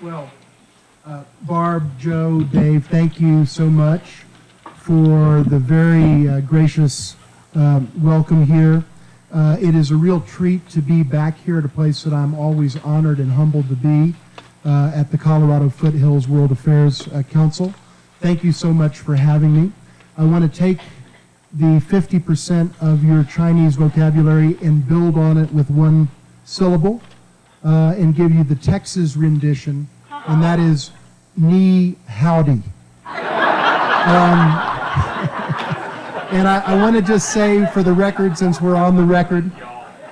Well, Barb, Joe, Dave, thank you so much for the very gracious welcome here. It is a real treat to be back here at a place that I'm always honored and humbled to be, at the Colorado Foothills World Affairs Council. Thank you so much for having me. I want to take the 50% of your Chinese vocabulary and build on it with one syllable and give you the Texas rendition, and that is ni howdy. And I want to just say for the record, since we're on the record,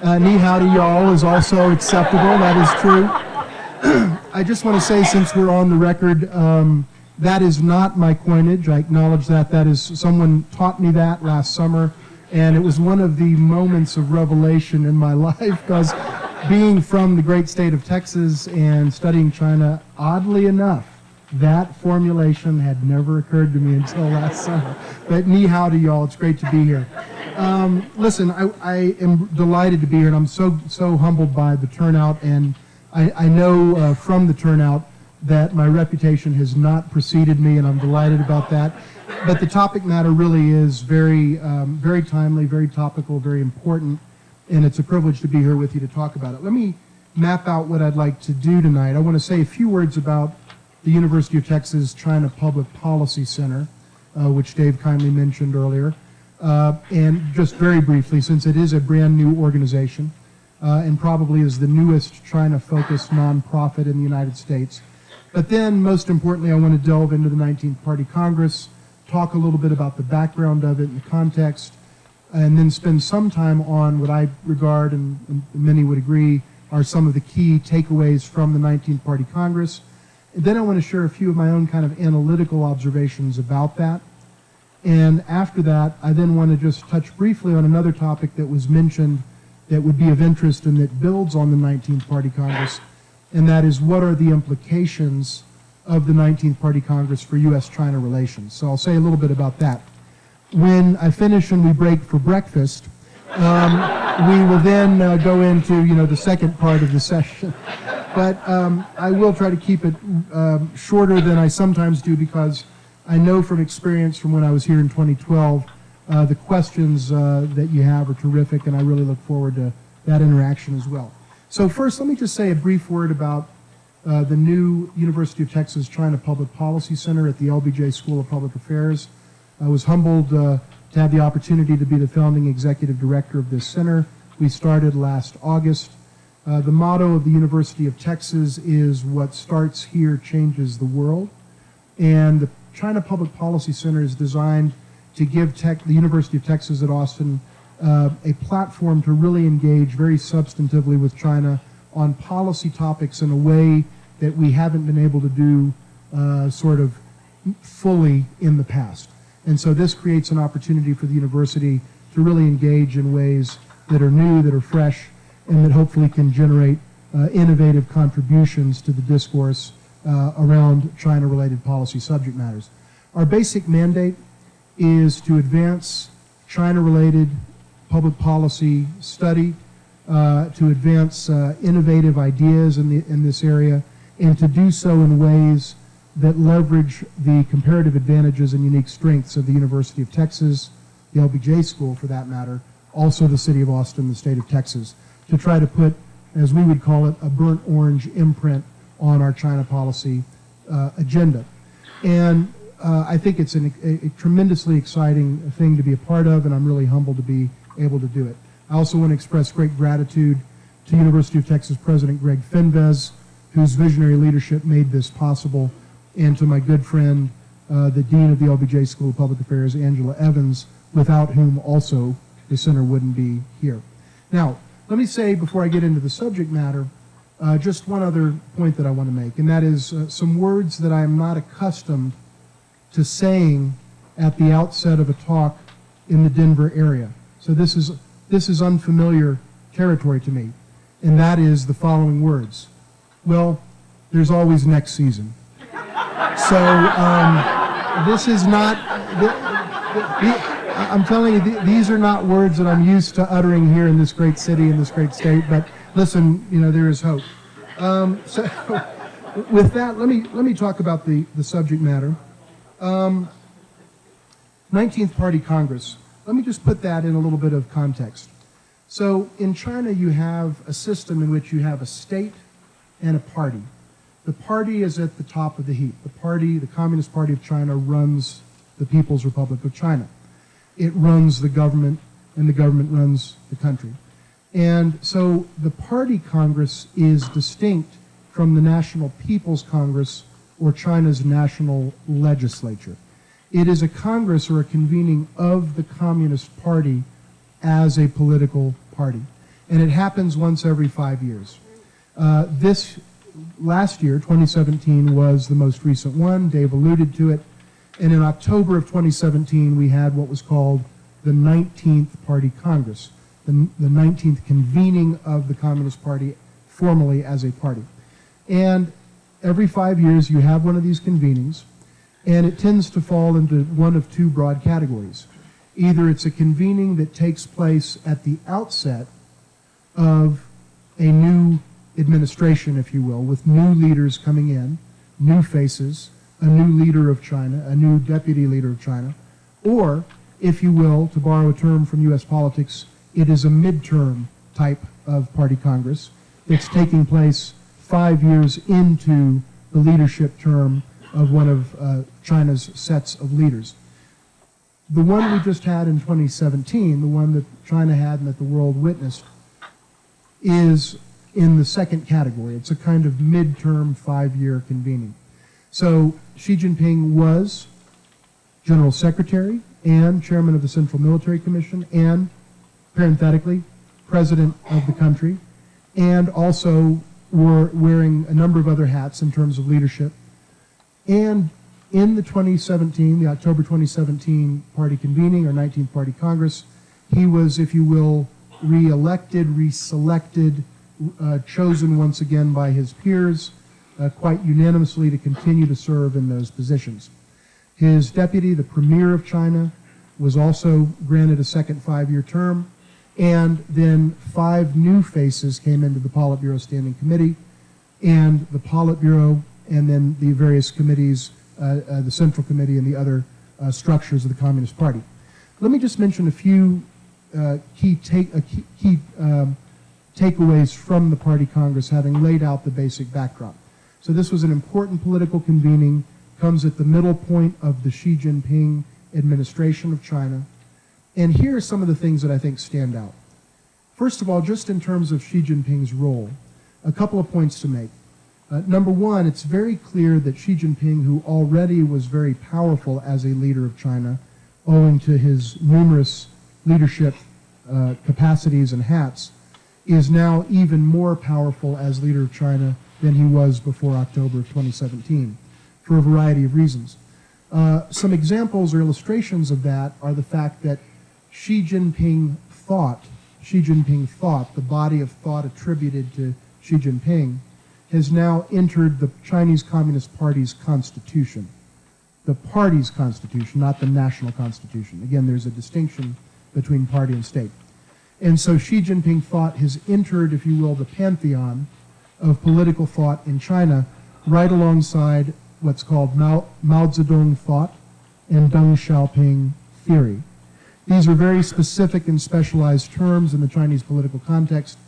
ni howdy y'all is also acceptable. That is true. I just want to say, since we're on the record, that is not my coinage. I acknowledge that. That is, someone taught me that last summer, and it was one of the moments of revelation in my life, because being from the great state of Texas and studying China, oddly enough, that formulation had never occurred to me until last summer. But ni hao to y'all. It's great to be here. Listen, I am delighted to be here, and I'm so humbled by the turnout, and I know from the turnout that my reputation has not preceded me, and I'm delighted about that. But the topic matter really is very timely, very topical, very important, and it's a privilege to be here with you to talk about it. Let me map out what I'd like to do tonight. I want to say a few words about the University of Texas China Public Policy Center, which Dave kindly mentioned earlier. And just very briefly, since it is a brand new organization and probably is the newest China-focused nonprofit in the United States. But then, most importantly, I want to delve into the 19th Party Congress, talk a little bit about the background of it and the context, and then spend some time on what I regard, and many would agree, are some of the key takeaways from the 19th Party Congress. And then I want to share a few of my own kind of analytical observations about that. And after that, I then want to just touch briefly on another topic that was mentioned that would be of interest and that builds on the 19th Party Congress, and that is, what are the implications of the 19th Party Congress for U.S.-China relations? So I'll say a little bit about that. When I finish and we break for breakfast, we will then go into, the second part of the session. But I will try to keep it shorter than I sometimes do, because I know from experience from when I was here in 2012, the questions that you have are terrific, and I really look forward to that interaction as well. So first, let me just say a brief word about the new University of Texas China Public Policy Center at the LBJ School of Public Affairs. I was humbled to have the opportunity to be the founding executive director of this center. We started last August. The motto of the University of Texas is, "What starts here changes the world." And the China Public Policy Center is designed to give the University of Texas at Austin a platform to really engage very substantively with China on policy topics in a way that we haven't been able to do sort of fully in the past. And so this creates an opportunity for the university to really engage in ways that are new, that are fresh, and that hopefully can generate innovative contributions to the discourse around China-related policy subject matters. Our basic mandate is to advance China-related public policy study, to advance innovative ideas in this area, and to do so in ways that leverage the comparative advantages and unique strengths of the University of Texas, the LBJ School for that matter, also the City of Austin, the state of Texas, to try to put, as we would call it, a burnt orange imprint on our China policy agenda. And I think it's a tremendously exciting thing to be a part of, and I'm really humbled to be able to do it. I also want to express great gratitude to University of Texas President Greg Fenves, whose visionary leadership made this possible, and to my good friend, the Dean of the LBJ School of Public Affairs, Angela Evans, without whom also the center wouldn't be here. Now, let me say, before I get into the subject matter, just one other point that I want to make, and that is some words that I am not accustomed to saying at the outset of a talk in the Denver area. So this is unfamiliar territory to me, and that is the following words. Well, there's always next season. So this is not, I'm telling you, these are not words that I'm used to uttering here in this great city, in this great state, but listen, there is hope. with that, let me talk about the subject matter. 19th Party Congress. Let me just put that in a little bit of context. So in China, you have a system in which you have a state and a party. The party is at the top of the heap. The party, the Communist Party of China, runs the People's Republic of China. It runs the government, and the government runs the country. And so the Party Congress is distinct from the National People's Congress or China's national legislature. It is a Congress or a convening of the Communist Party as a political party. And it happens once every 5 years. This last year, 2017, was the most recent one. Dave alluded to it. And in October of 2017, we had what was called the 19th Party Congress, the 19th convening of the Communist Party formally as a party. And every 5 years, you have one of these convenings, and it tends to fall into one of two broad categories. Either it's a convening that takes place at the outset of a new administration, if you will, with new leaders coming in, new faces, a new leader of China, a new deputy leader of China, or, if you will, to borrow a term from U.S. politics, it is a midterm type of party congress that's taking place 5 years into the leadership term of one of China's sets of leaders. The one we just had in 2017, the one that China had and that the world witnessed, is in the second category. It's a kind of midterm 5-year convening. So Xi Jinping was General Secretary and Chairman of the Central Military Commission and, parenthetically, President of the country, and also were wearing a number of other hats in terms of leadership. And in the October 2017 party convening, or 19th Party Congress, he was, if you will, re-elected, reselected, chosen once again by his peers, quite unanimously to continue to serve in those positions. His deputy, the Premier of China, was also granted a second 5-year term, and then 5 new faces came into the Politburo Standing Committee, and the Politburo, and then the various committees, the Central Committee and the other structures of the Communist Party. Let me just mention a few key takeaways from the Party Congress, having laid out the basic backdrop. So this was an important political convening, comes at the middle point of the Xi Jinping administration of China. And here are some of the things that I think stand out. First of all, just in terms of Xi Jinping's role, a couple of points to make. Number one, it's very clear that Xi Jinping, who already was very powerful as a leader of China, owing to his numerous leadership capacities and hats, is now even more powerful as leader of China than he was before October of 2017, for a variety of reasons. Some examples or illustrations of that are the fact that Xi Jinping thought, the body of thought attributed to Xi Jinping, has now entered the Chinese Communist Party's constitution. The party's constitution, not the national constitution. Again, there's a distinction between party and state. And so Xi Jinping thought has entered, if you will, the pantheon of political thought in China, right alongside what's called Mao Zedong thought and Deng Xiaoping theory. These are very specific and specialized terms in the Chinese political context,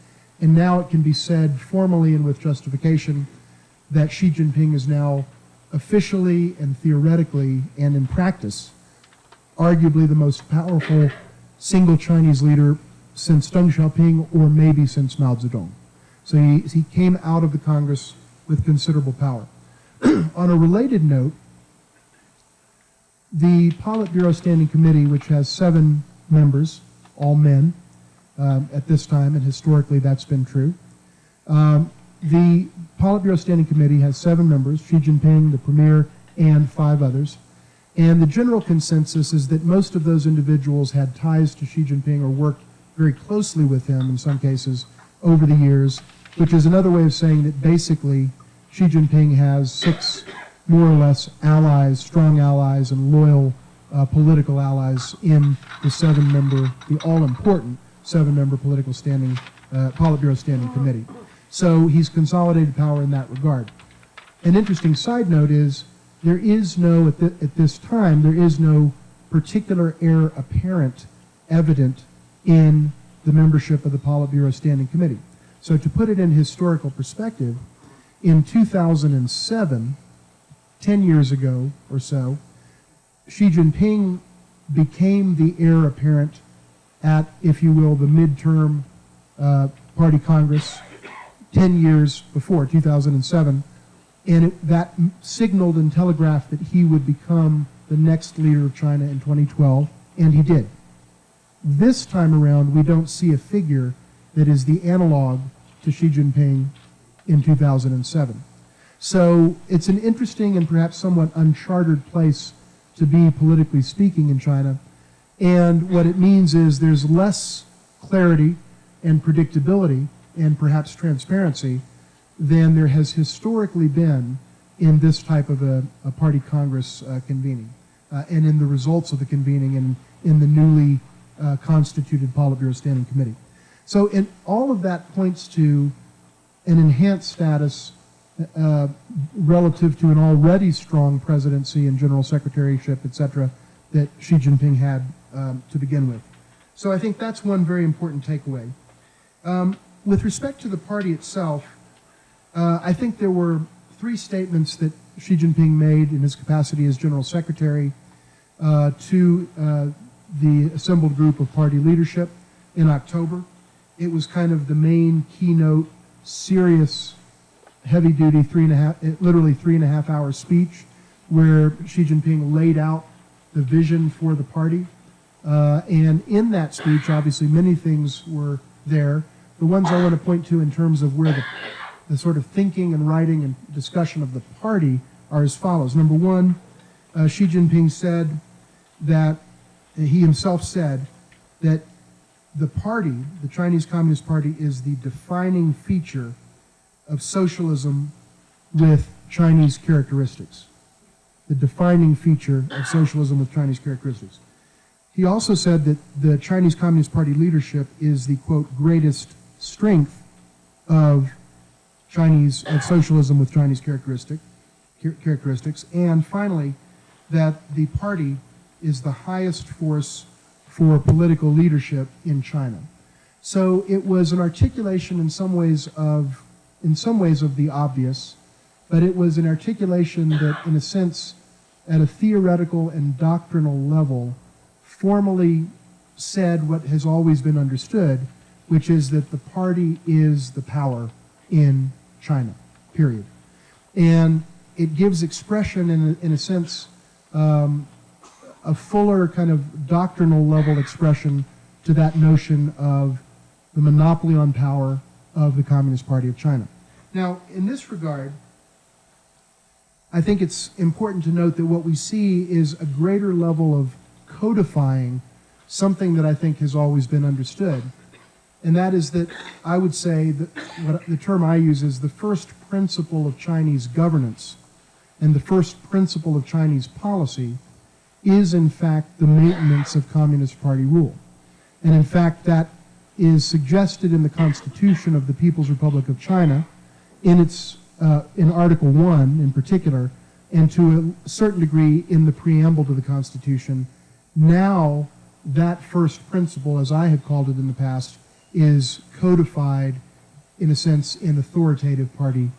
and now it can be said formally and with justification that Xi Jinping is now officially and theoretically and in practice arguably the most powerful single Chinese leader since Deng Xiaoping or maybe since Mao Zedong. So he came out of the Congress with considerable power. On a related note, the Politburo Standing Committee, which has 7 members, all men, at this time, and historically that's been true. The Politburo Standing Committee has 7 members, Xi Jinping, the Premier, and 5 others. And the general consensus is that most of those individuals had ties to Xi Jinping or worked very closely with him in some cases over the years, which is another way of saying that basically Xi Jinping has 6 more or less allies, strong allies, and loyal political allies in the 7-member, the all-important 7-member political standing, Politburo Standing Committee. So he's consolidated power in that regard. An interesting side note is there is no, at this time, there is no particular heir apparent evident in the membership of the Politburo Standing Committee. So to put it in historical perspective, in 2007, 10 years ago or so, Xi Jinping became the heir apparent at, if you will, the midterm party Congress 10 years before, 2007, and that signaled and telegraphed that he would become the next leader of China in 2012, and he did. This time around, we don't see a figure that is the analog to Xi Jinping in 2007. So it's an interesting and perhaps somewhat uncharted place to be, politically speaking, in China. And what it means is there's less clarity and predictability and perhaps transparency than there has historically been in this type of a party Congress convening, and in the results of the convening and in the newly constituted Politburo Standing Committee. So all of that points to an enhanced status relative to an already strong presidency and general secretaryship, etc., that Xi Jinping had to begin with. So I think that's one very important takeaway. With respect to the party itself, I think there were three statements that Xi Jinping made in his capacity as general secretary to the assembled group of party leadership in October. It was kind of the main keynote, serious, heavy-duty, literally 3.5 hour speech where Xi Jinping laid out the vision for the party. And in that speech, obviously, many things were there. The ones I want to point to in terms of where the sort of thinking and writing and discussion of the party are as follows. Number one, Xi Jinping said that, he himself said that the party, the Chinese Communist Party, is the defining feature of socialism with Chinese characteristics. The defining feature of socialism with Chinese characteristics. He also said that the Chinese Communist Party leadership is the, quote, greatest strength of socialism with Chinese characteristics. And finally, that the party is the highest force for political leadership in China. So it was an articulation in some ways of the obvious, but it was an articulation that, in a sense, at a theoretical and doctrinal level, formally said what has always been understood, which is that the party is the power in China, period. And it gives expression, in a sense, a fuller kind of doctrinal level expression to that notion of the monopoly on power of the Communist Party of China. Now, in this regard, I think it's important to note that what we see is a greater level of codifying something that I think has always been understood. And that is that I would say that what the term I use is the first principle of Chinese governance and the first principle of Chinese policy is, in fact, the maintenance of Communist Party rule. And in fact, that is suggested in the Constitution of the People's Republic of China, in Article 1 in particular, and to a certain degree in the preamble to the Constitution. Now, that first principle, as I have called it in the past, is codified, in a sense, in authoritative party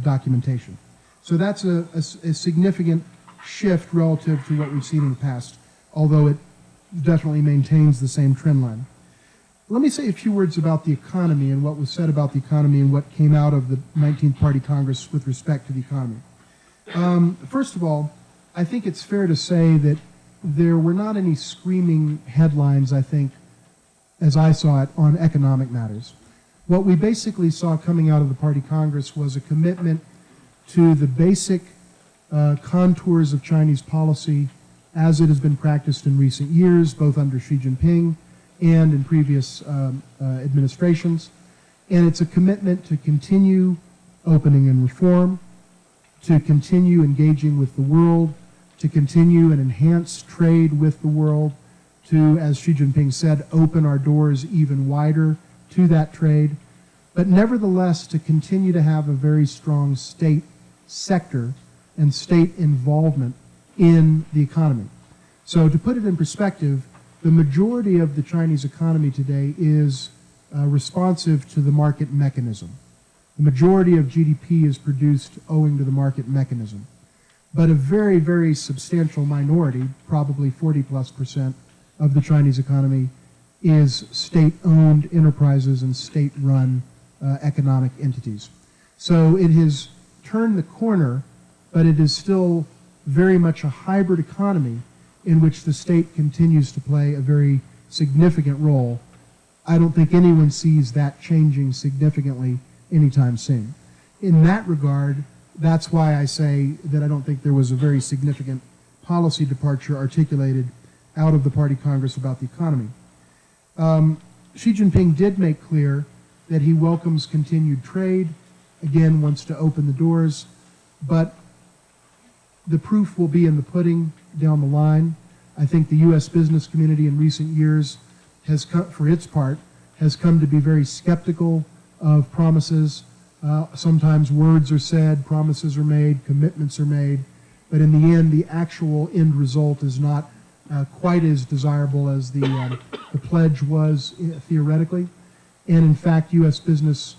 documentation. So that's a significant shift relative to what we've seen in the past, although it definitely maintains the same trend line. Let me say a few words about the economy and what was said about the economy and what came out of the 19th Party Congress with respect to the economy. First of all, I think it's fair to say that there were not any screaming headlines, I think, as I saw it, on economic matters. What we basically saw coming out of the Party Congress was a commitment to the basic contours of Chinese policy as it has been practiced in recent years, both under Xi Jinping and in previous administrations. And it's a commitment to continue opening and reform, to continue engaging with the world, to continue and enhance trade with the world, to, as Xi Jinping said, open our doors even wider to that trade, but nevertheless to continue to have a very strong state sector and state involvement in the economy. So to put it in perspective, the majority of the Chinese economy today is responsive to the market mechanism. The majority of GDP is produced owing to the market mechanism. But a very, very substantial minority, probably 40+% of the Chinese economy, is state-owned enterprises and state-run economic entities. So it has turned the corner, but it is still very much a hybrid economy in which the state continues to play a very significant role. I don't think anyone sees that changing significantly anytime soon. In that regard, that's why I say that I don't think there was a very significant policy departure articulated out of the Party Congress about the economy. Xi Jinping did make clear that he welcomes continued trade, again wants to open the doors, but the proof will be in the pudding down the line. I think the U.S. business community in recent years has come, for its part, has come to be very skeptical of promises. Sometimes words are said, promises are made, commitments are made, but in the end, the actual end result is not quite as desirable as the pledge was theoretically. And in fact, U.S. business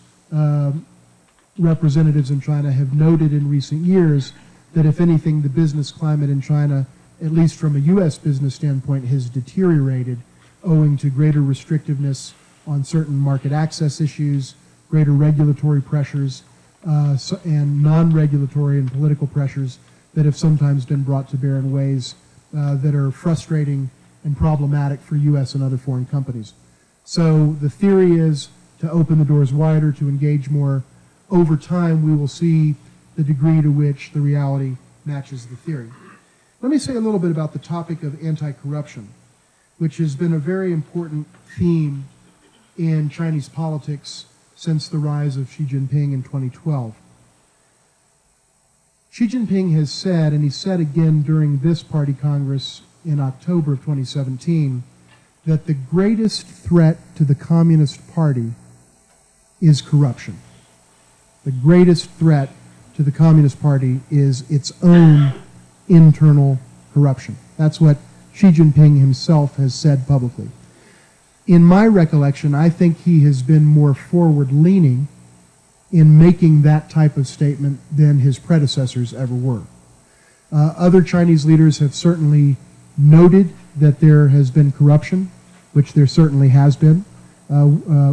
representatives in China have noted in recent years that if anything, the business climate in China, at least from a U.S. business standpoint, has deteriorated owing to greater restrictiveness on certain market access issues, greater regulatory pressures, and non-regulatory and political pressures that have sometimes been brought to bear in ways that are frustrating and problematic for U.S. and other foreign companies. So the theory is to open the doors wider, to engage more. Over time, we will see the degree to which the reality matches the theory. Let me say a little bit about the topic of anti-corruption, which has been a very important theme in Chinese politics since the rise of Xi Jinping in 2012. Xi Jinping has said, and he said again during this Party Congress in October of 2017, that the greatest threat to the Communist Party is corruption. The greatest threat to the Communist Party is its own internal corruption. That's what Xi Jinping himself has said publicly. In my recollection, I think he has been more forward-leaning in making that type of statement than his predecessors ever were. Other Chinese leaders have certainly noted that there has been corruption, which there certainly has been,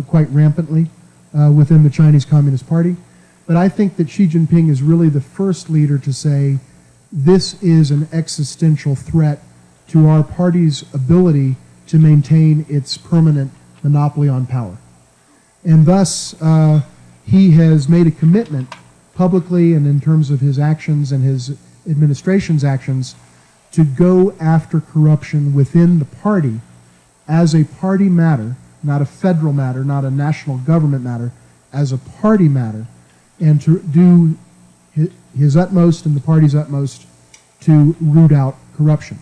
quite rampantly within the Chinese Communist Party. But I think that Xi Jinping is really the first leader to say this is an existential threat to our party's ability to maintain its permanent monopoly on power. And thus, he has made a commitment publicly and in terms of his actions and his administration's actions to go after corruption within the party as a party matter, not a federal matter, not a national government matter, as a party matter, and to do his utmost and the party's utmost to root out corruption.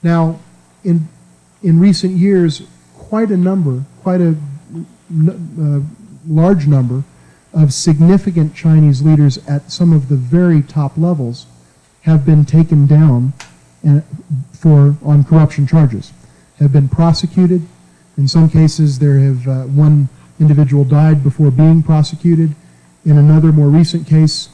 Now, in recent years, quite a large number of significant Chinese leaders at some of the very top levels have been taken down on corruption charges, have been prosecuted. In some cases, there have one individual died before being prosecuted. In another more recent case,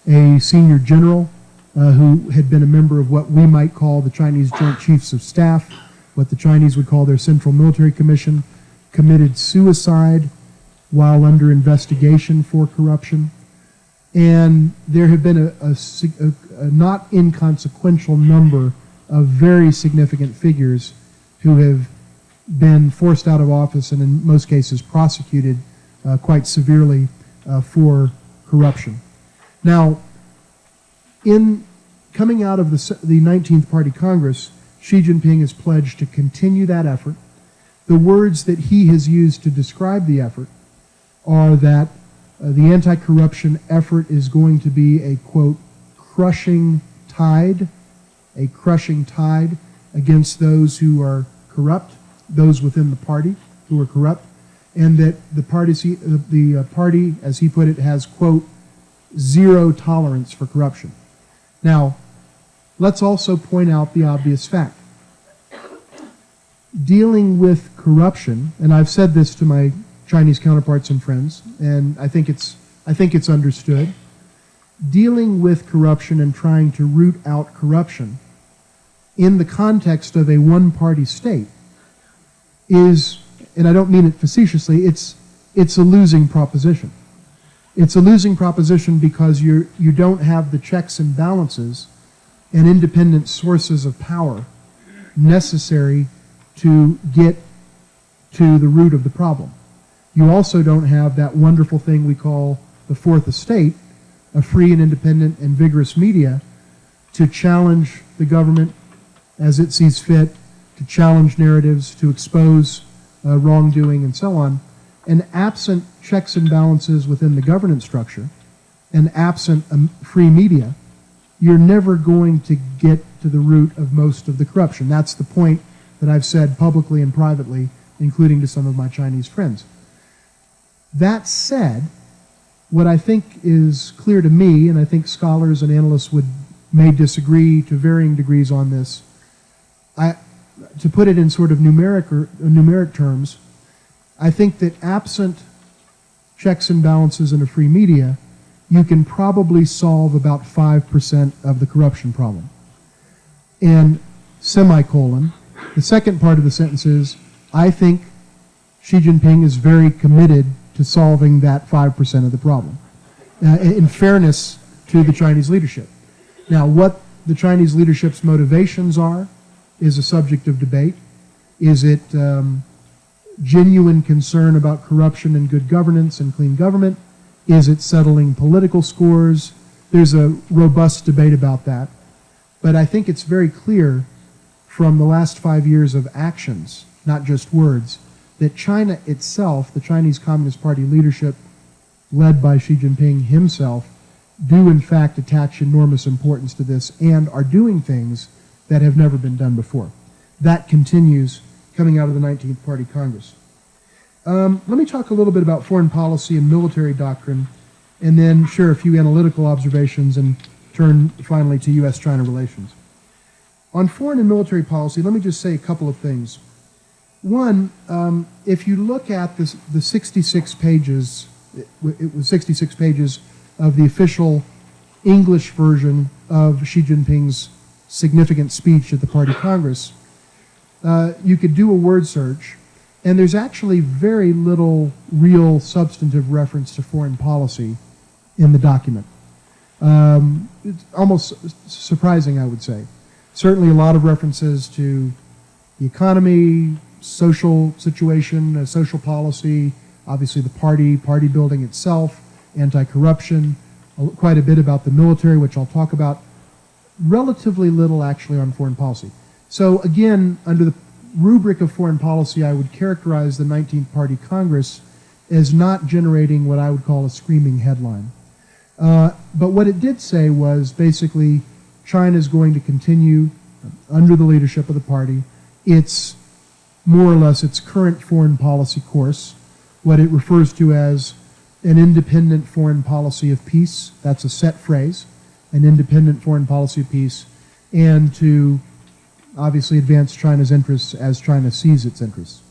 a senior general who had been a member of what we might call the Chinese Joint Chiefs of Staff, what the Chinese would call their Central Military Commission, committed suicide while under investigation for corruption. And there have been a not inconsequential number of very significant figures who have been forced out of office and in most cases prosecuted quite severely for corruption. Now, in coming out of the 19th Party Congress, Xi Jinping has pledged to continue that effort. The words that he has used to describe the effort are that the anti-corruption effort is going to be a, quote, crushing tide against those who are corrupt, those within the party who are corrupt, and that the party, as he put it, has, quote, zero tolerance for corruption. Now, let's also point out the obvious fact. Dealing with corruption, and I've said this to my Chinese counterparts and friends, and I think it's understood. Dealing with corruption and trying to root out corruption in the context of a one-party state is, and I don't mean it facetiously, it's a losing proposition. It's a losing proposition because you don't have the checks and balances and independent sources of power necessary to get to the root of the problem. You also don't have that wonderful thing we call the fourth estate, a free and independent and vigorous media to challenge the government as it sees fit, to challenge narratives, to expose wrongdoing and so on. And absent checks and balances within the governance structure and absent free media, you're never going to get to the root of most of the corruption. That's the point that I've said publicly and privately, including to some of my Chinese friends. That said, what I think is clear to me, and I think scholars and analysts may disagree to varying degrees on this, to put it in sort of numeric terms, I think that absent checks and balances in a free media, you can probably solve about 5% of the corruption problem. And semicolon, the second part of the sentence is, I think Xi Jinping is very committed to solving that 5% of the problem, in fairness to the Chinese leadership. Now, what the Chinese leadership's motivations are is a subject of debate. Is it genuine concern about corruption and good governance and clean government? Is it settling political scores? There's a robust debate about that. But I think it's very clear from the last 5 years of actions, not just words, that China itself, the Chinese Communist Party leadership, led by Xi Jinping himself, do in fact attach enormous importance to this and are doing things that have never been done before. That continues coming out of the 19th Party Congress. Let me talk a little bit about foreign policy and military doctrine, and then share a few analytical observations and turn finally to U.S.-China relations. On foreign and military policy, let me just say a couple of things. One, if you look at the 66 pages, it was 66 pages of the official English version of Xi Jinping's significant speech at the Party Congress, you could do a word search, and there's actually very little real substantive reference to foreign policy in the document. It's almost surprising, I would say. Certainly a lot of references to the economy, social situation, social policy, obviously the party building itself, anti-corruption, quite a bit about the military, which I'll talk about. Relatively little actually on foreign policy. So again, under the rubric of foreign policy, I would characterize the 19th Party Congress as not generating what I would call a screaming headline. But what it did say was basically China is going to continue under the leadership of the party its more or less its current foreign policy course, what it refers to as an independent foreign policy of peace. That's a set phrase, an independent foreign policy of peace, and to obviously advance China's interests as China sees its interests.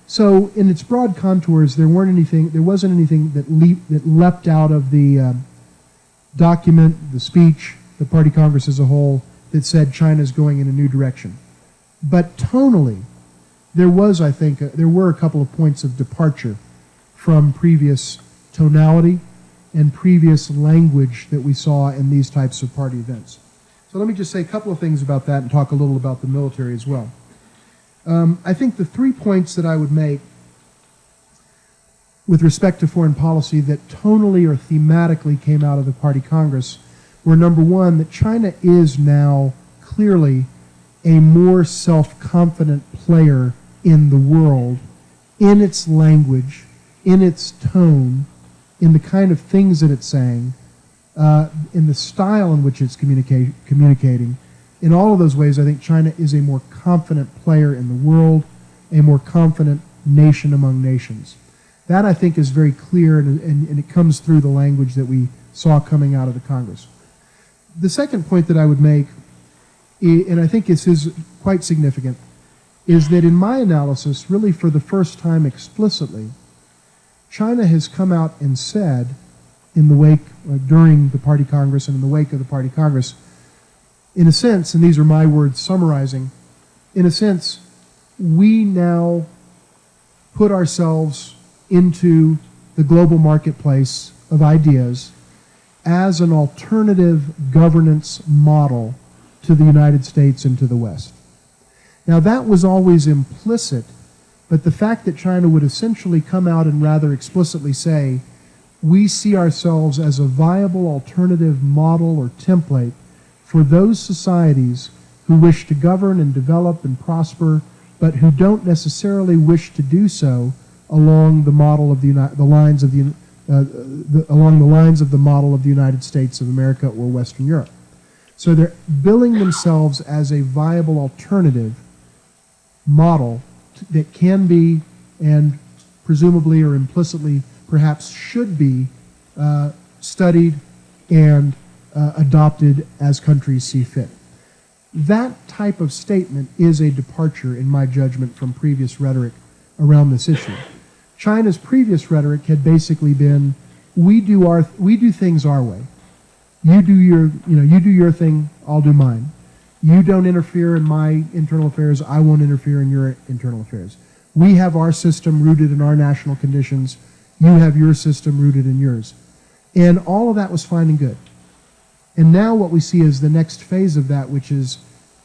So in its broad contours, there wasn't anything that leapt out of the document, the speech, the Party Congress as a whole, that said China's going in a new direction. But tonally, there were a couple of points of departure from previous tonality and previous language that we saw in these types of party events. So let me just say a couple of things about that and talk a little about the military as well. I think the 3 points that I would make with respect to foreign policy that tonally or thematically came out of the Party Congress were, number one, that China is now clearly a more self-confident player in the world, in its language, in its tone, in the kind of things that it's saying, in the style in which it's communicating. In all of those ways, I think China is a more confident player in the world, a more confident nation among nations. That, I think, is very clear, and it comes through the language that we saw coming out of the Congress. The second point that I would make, and I think this is quite significant, is that in my analysis, really for the first time explicitly, China has come out and said in the wake, during the Party Congress and in the wake of the Party Congress, in a sense, and these are my words summarizing, in a sense, we now put ourselves into the global marketplace of ideas as an alternative governance model to the United States and to the West. Now, that was always implicit, but the fact that China would essentially come out and rather explicitly say, we see ourselves as a viable alternative model or template for those societies who wish to govern and develop and prosper, but who don't necessarily wish to do so along the model of along the lines of the model of the United States of America or Western Europe. So they're billing themselves as a viable alternative model that can be, and presumably or implicitly perhaps should be, studied and adopted as countries see fit. That type of statement is a departure, in my judgment, from previous rhetoric around this issue. China's previous rhetoric had basically been, we do things our way. You do your thing, I'll do mine. You don't interfere in my internal affairs, I won't interfere in your internal affairs. We have our system rooted in our national conditions, you have your system rooted in yours. And all of that was fine and good. And now what we see is the next phase of that, which is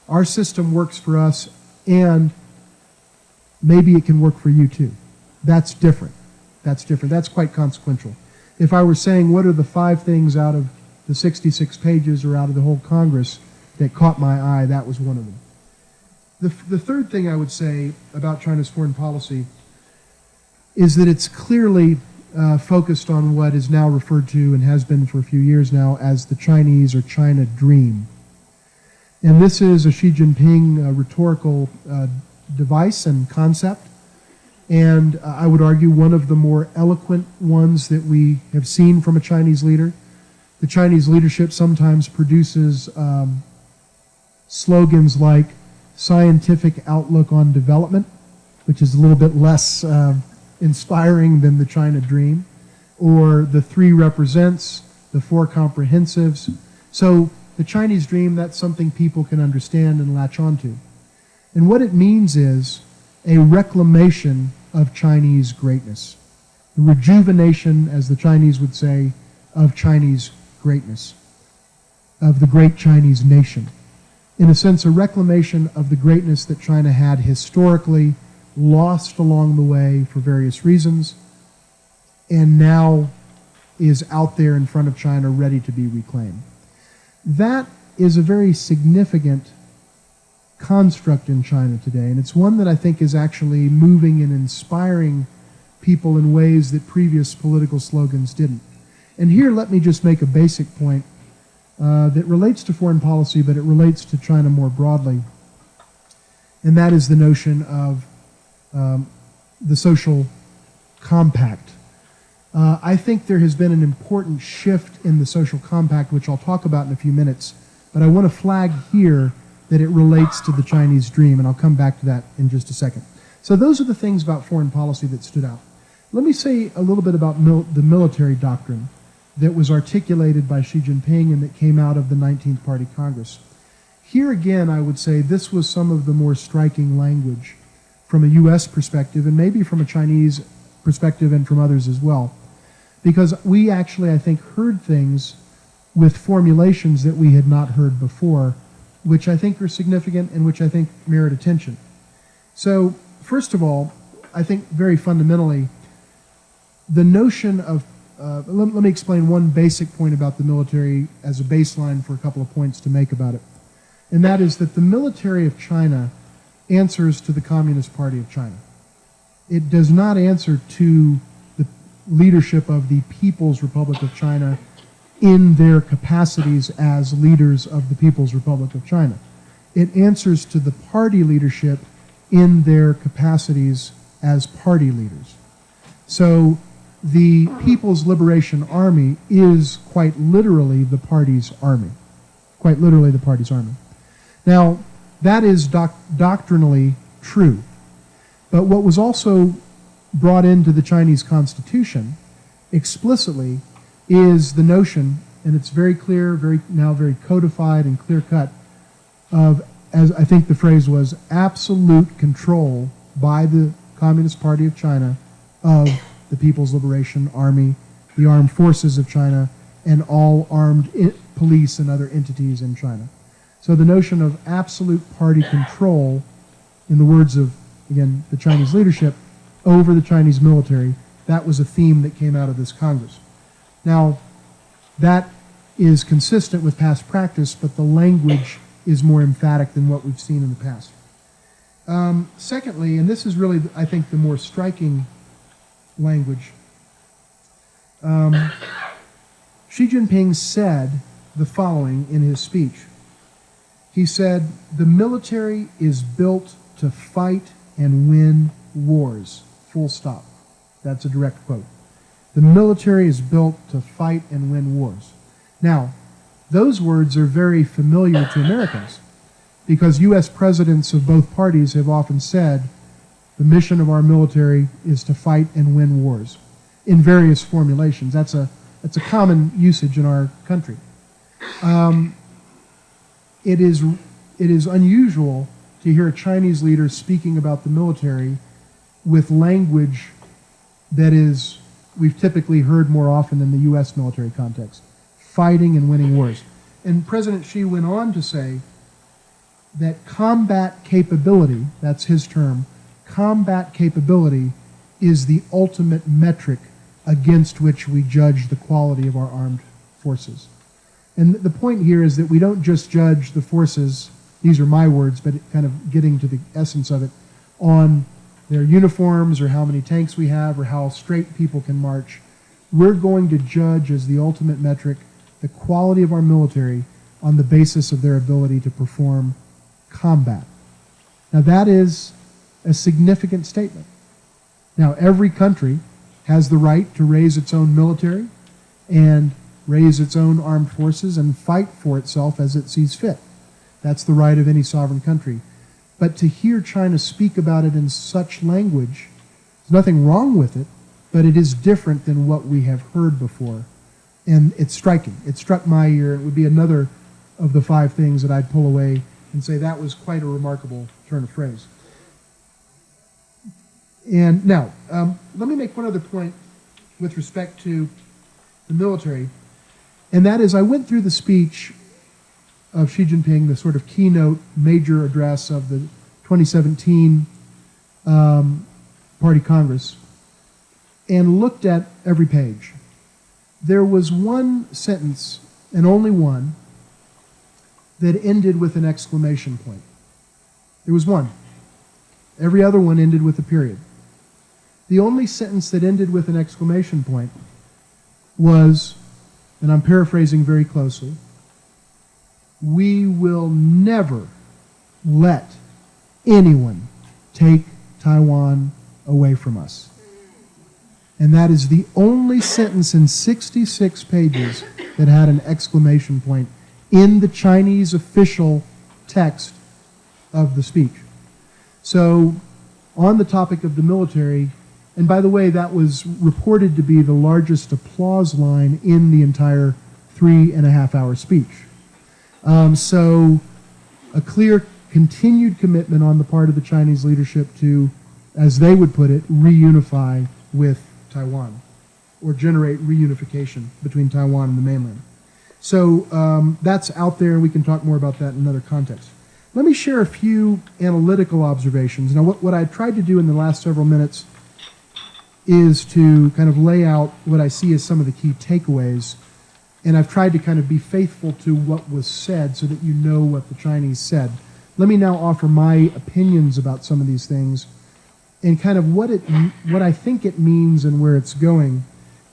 our system works for us and maybe it can work for you too. That's different. That's different. That's quite consequential. If I were saying what are the 5 things out of the 66 pages or out of the whole Congress that caught my eye, that was one of them. The third thing I would say about China's foreign policy is that it's clearly focused on what is now referred to and has been for a few years now as the Chinese or China dream. And this is a Xi Jinping rhetorical device and concept, and I would argue one of the more eloquent ones that we have seen from a Chinese leader. The Chinese leadership sometimes produces slogans like scientific outlook on development, which is a little bit less inspiring than the China dream, or the 3 represents, the 4 comprehensives. So the Chinese dream, that's something people can understand and latch onto. And what it means is a reclamation of Chinese greatness, the rejuvenation, as the Chinese would say, of Chinese greatness, of the great Chinese nation. In a sense, a reclamation of the greatness that China had historically lost along the way for various reasons, and now is out there in front of China ready to be reclaimed. That is a very significant construct in China today, and it's one that I think is actually moving and inspiring people in ways that previous political slogans didn't. And here, let me just make a basic point that relates to foreign policy, but it relates to China more broadly, and that is the notion of the social compact. I think there has been an important shift in the social compact, which I'll talk about in a few minutes, but I want to flag here that it relates to the Chinese dream, and I'll come back to that in just a second. So those are the things about foreign policy that stood out. Let me say a little bit about the military doctrine that was articulated by Xi Jinping and that came out of the 19th Party Congress. Here again, I would say this was some of the more striking language from a U.S. perspective, and maybe from a Chinese perspective and from others as well. Because we actually, I think, heard things with formulations that we had not heard before, which I think are significant and which I think merit attention. So, first of all, I think very fundamentally, the notion of, let me explain one basic point about the military as a baseline for a couple of points to make about it. And that is that the military of China answers to the Communist Party of China. It does not answer to the leadership of the People's Republic of China in their capacities as leaders of the People's Republic of China. It answers to the party leadership in their capacities as party leaders. So the People's Liberation Army is quite literally the party's army. Quite literally the party's army. Now, that is doctrinally true. But what was also brought into the Chinese constitution explicitly is the notion, and it's very clear, now very codified and clear-cut, of, as I think the phrase was, absolute control by the Communist Party of China of the People's Liberation Army, the armed forces of China, and all armed police and other entities in China. So the notion of absolute party control, in the words of, again, the Chinese leadership, over the Chinese military, that was a theme that came out of this Congress. Now, that is consistent with past practice, but the language is more emphatic than what we've seen in the past. Secondly, and this is really, I think, the more striking language, Xi Jinping said the following in his speech. He said, "The military is built to fight and win wars, full stop." That's a direct quote. The military is built to fight and win wars. Now, those words are very familiar to Americans because U.S. presidents of both parties have often said the mission of our military is to fight and win wars in various formulations. That's a common usage in our country. It is unusual to hear a Chinese leader speaking about the military with language that is, we've typically heard more often in the U.S. military context, fighting and winning wars. And President Xi went on to say that combat capability, that's his term, combat capability is the ultimate metric against which we judge the quality of our armed forces. And the point here is that we don't just judge the forces, these are my words, but kind of getting to the essence of it, on their uniforms or how many tanks we have or how straight people can march. We're going to judge as the ultimate metric the quality of our military on the basis of their ability to perform combat. Now that is a significant statement. Now every country has the right to raise its own military and raise its own armed forces and fight for itself as it sees fit. That's the right of any sovereign country. But to hear China speak about it in such language, there's nothing wrong with it, but it is different than what we have heard before. And it's striking. It struck my ear. It would be another of the 5 things that I'd pull away and say that was quite a remarkable turn of phrase. And now, let me make one other point with respect to the military, and that is I went through the speech of Xi Jinping, the sort of keynote major address of the 2017 Party Congress, and looked at every page. There was one sentence, and only one, that ended with an exclamation point. There was one. Every other one ended with a period. The only sentence that ended with an exclamation point was, and I'm paraphrasing very closely, "We will never let anyone take Taiwan away from us." And that is the only sentence in 66 pages that had an exclamation point in the Chinese official text of the speech. So, on the topic of the military, and by the way, that was reported to be the largest applause line in the entire 3.5-hour speech. So, a clear continued commitment on the part of the Chinese leadership to, as they would put it, reunify with Taiwan, or generate reunification between Taiwan and the mainland. So that's out there, and we can talk more about that in another context. Let me share a few analytical observations. Now, what I tried to do in the last several minutes is to kind of lay out what I see as some of the key takeaways, and I've tried to kind of be faithful to what was said so that you know what the Chinese said. Let me now offer my opinions about some of these things and kind of what I think it means and where it's going.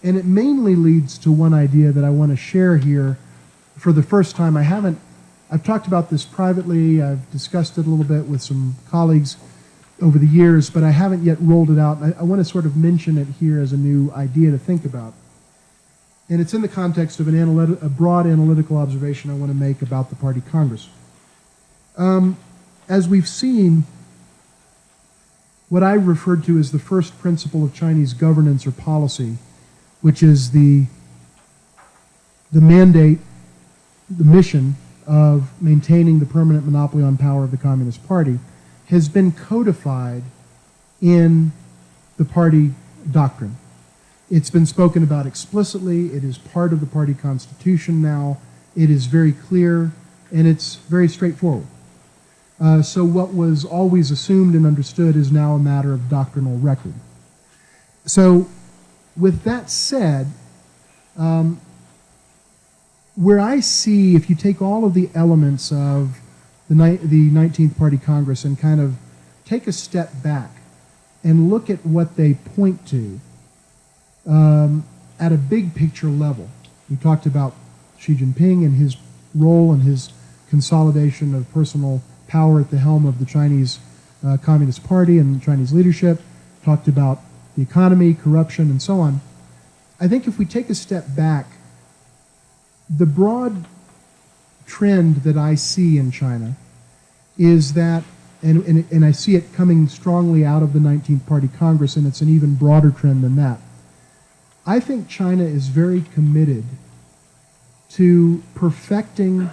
And it mainly leads to one idea that I want to share here for the first time. I've talked about this privately, I've discussed it a little bit with some colleagues, over the years, but I haven't yet rolled it out. I want to sort of mention it here as a new idea to think about. And it's in the context of a broad analytical observation I want to make about the Party Congress. As we've seen, what I referred to as the first principle of Chinese governance or policy, which is the mandate, the mission of maintaining the permanent monopoly on power of the Communist Party, has been codified in the party doctrine. It's been spoken about explicitly. It is part of the party constitution now. It is very clear, and it's very straightforward. So what was always assumed and understood is now a matter of doctrinal record. So with that said, where I see, if you take all of the elements of the 19th Party Congress and kind of take a step back and look at what they point to at a big picture level. We talked about Xi Jinping and his role and his consolidation of personal power at the helm of the Chinese Communist Party and Chinese leadership, talked about the economy, corruption, and so on. I think if we take a step back, the broad trend that I see in China is that, and I see it coming strongly out of the 19th Party Congress, and it's an even broader trend than that. I think China is very committed to perfecting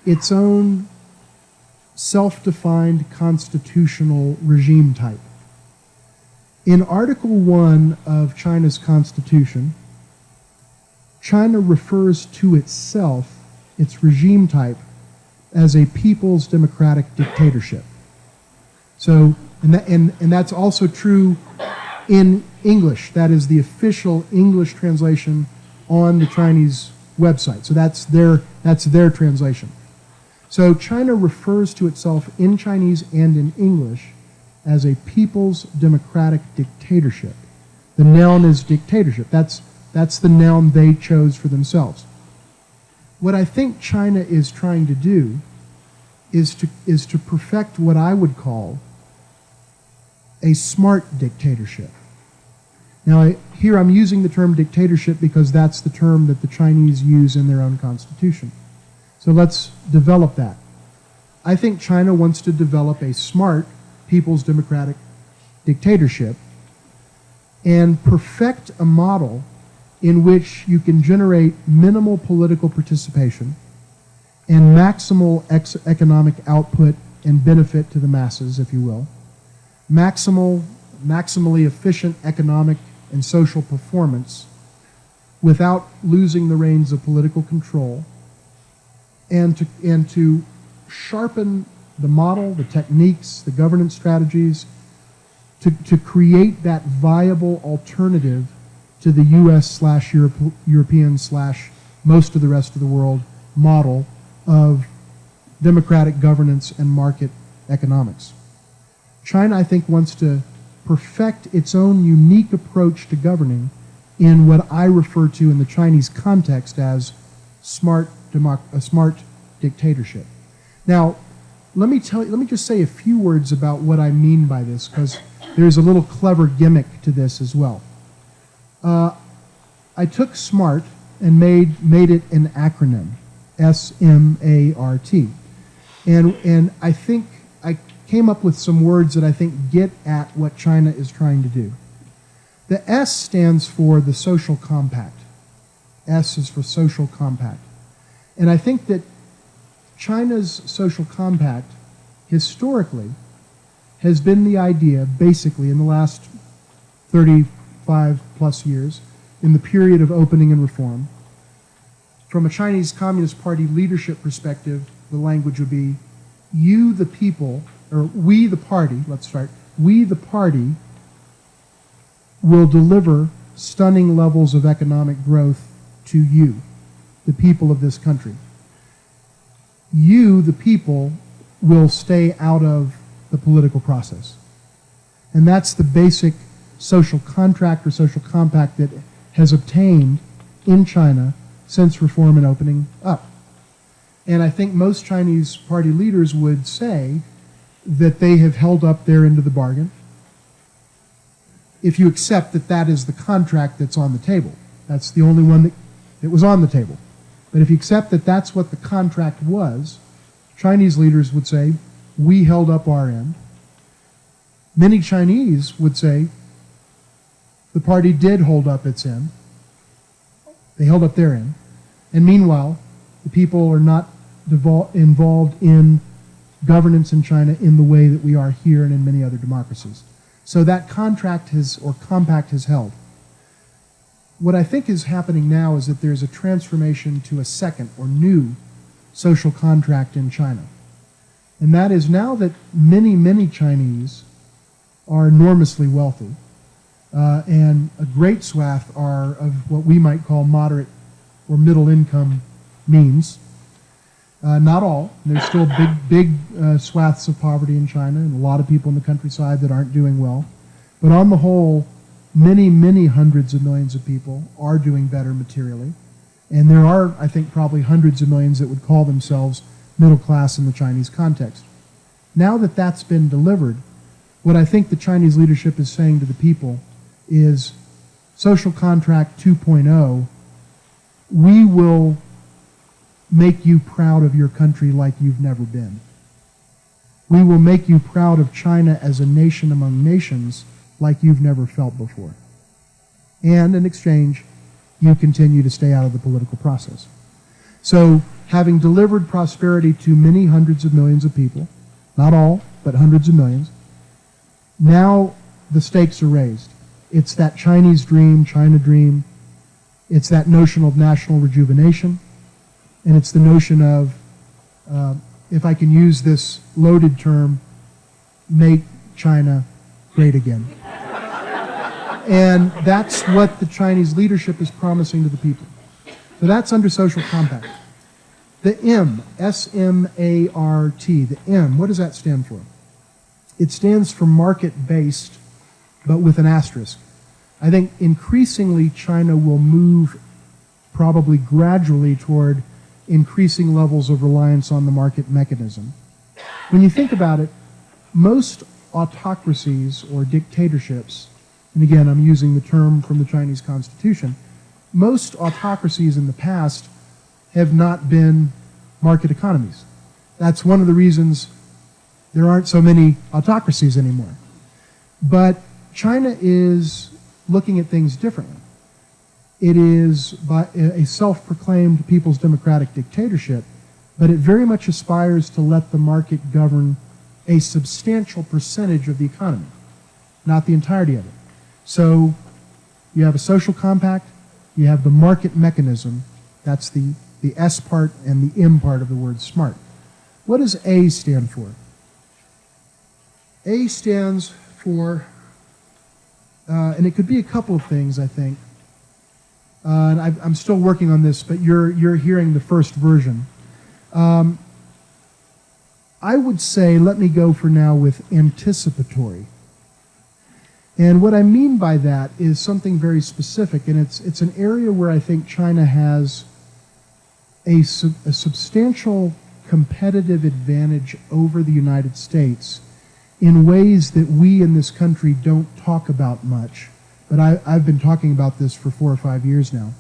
its own self-defined constitutional regime type. In Article 1 of China's constitution, China refers to itself, its regime type, as a people's democratic dictatorship. So, and that's also true in English. That is the official English translation on the Chinese website. So that's their translation. So China refers to itself in Chinese and in English as a people's democratic dictatorship. The noun is dictatorship. That's the noun they chose for themselves. What I think China is trying to do is to perfect what I would call a smart dictatorship. Now, here I'm using the term dictatorship because that's the term that the Chinese use in their own constitution. So let's develop that. I think China wants to develop a smart people's democratic dictatorship and perfect a model in which you can generate minimal political participation and maximal economic output and benefit to the masses, if you will, maximally efficient economic and social performance without losing the reins of political control, and to sharpen the model, the techniques, the governance strategies, to create that viable alternative to the U.S./European/ most of the rest of the world model of democratic governance and market economics. China, I think, wants to perfect its own unique approach to governing in what I refer to in the Chinese context as a smart dictatorship. Now, let me just say a few words about what I mean by this, because there's a little clever gimmick to this as well. I took SMART and made it an acronym, S-M-A-R-T. And I think I came up with some words that I think get at what China is trying to do. The S stands for the social compact. S is for social compact. And I think that China's social compact, historically, has been the idea, basically, in the last 35 plus years, in the period of opening and reform. From a Chinese Communist Party leadership perspective, the language would be, you, the people, or we, the party, let's start, we, the party, will deliver stunning levels of economic growth to you, the people of this country. You, the people, will stay out of the political process. And that's the basic social contract or social compact that has obtained in China since reform and opening up. And I think most Chinese party leaders would say that they have held up their end of the bargain, if you accept that that is the contract that's on the table. That's the only one that was on the table. But if you accept that that's what the contract was, Chinese leaders would say, we held up our end. Many Chinese would say, the party did hold up its end. They held up their end. And meanwhile, the people are not involved in governance in China in the way that we are here and in many other democracies. So that contract compact has held. What I think is happening now is that there's a transformation to a second or new social contract in China. And that is now that many, many Chinese are enormously wealthy, and a great swath are of what we might call moderate or middle income means. Not all. There's still big swaths of poverty in China and a lot of people in the countryside that aren't doing well. But on the whole, many, many hundreds of millions of people are doing better materially. And there are, I think, probably hundreds of millions that would call themselves middle class in the Chinese context. Now that that's been delivered, what I think the Chinese leadership is saying to the people is social contract 2.0, we will make you proud of your country like you've never been. We will make you proud of China as a nation among nations like you've never felt before. And in exchange, you continue to stay out of the political process. So, having delivered prosperity to many hundreds of millions of people, not all, but hundreds of millions, now the stakes are raised. It's that Chinese dream, China dream. It's that notion of national rejuvenation. And it's the notion of, if I can use this loaded term, make China great again. And that's what the Chinese leadership is promising to the people. So that's under social compact. The M, S-M-A-R-T, the M, what does that stand for? It stands for market-based, but with an asterisk. I think increasingly China will move probably gradually toward increasing levels of reliance on the market mechanism. When you think about it, most autocracies or dictatorships, and again I'm using the term from the Chinese Constitution, most autocracies in the past have not been market economies. That's one of the reasons there aren't so many autocracies anymore. But China is looking at things differently. It is by a self-proclaimed people's democratic dictatorship, but it very much aspires to let the market govern a substantial percentage of the economy, not the entirety of it. So you have a social compact, you have the market mechanism, that's the S part and the M part of the word smart. What does A stand for? A stands for, and it could be a couple of things, I think. And I'm still working on this, but you're hearing the first version. I would say, let me go for now with anticipatory. And what I mean by that is something very specific, and it's an area where I think China has a substantial competitive advantage over the United States in ways that we in this country don't talk about much. But I've been talking about this for 4 or 5 years now.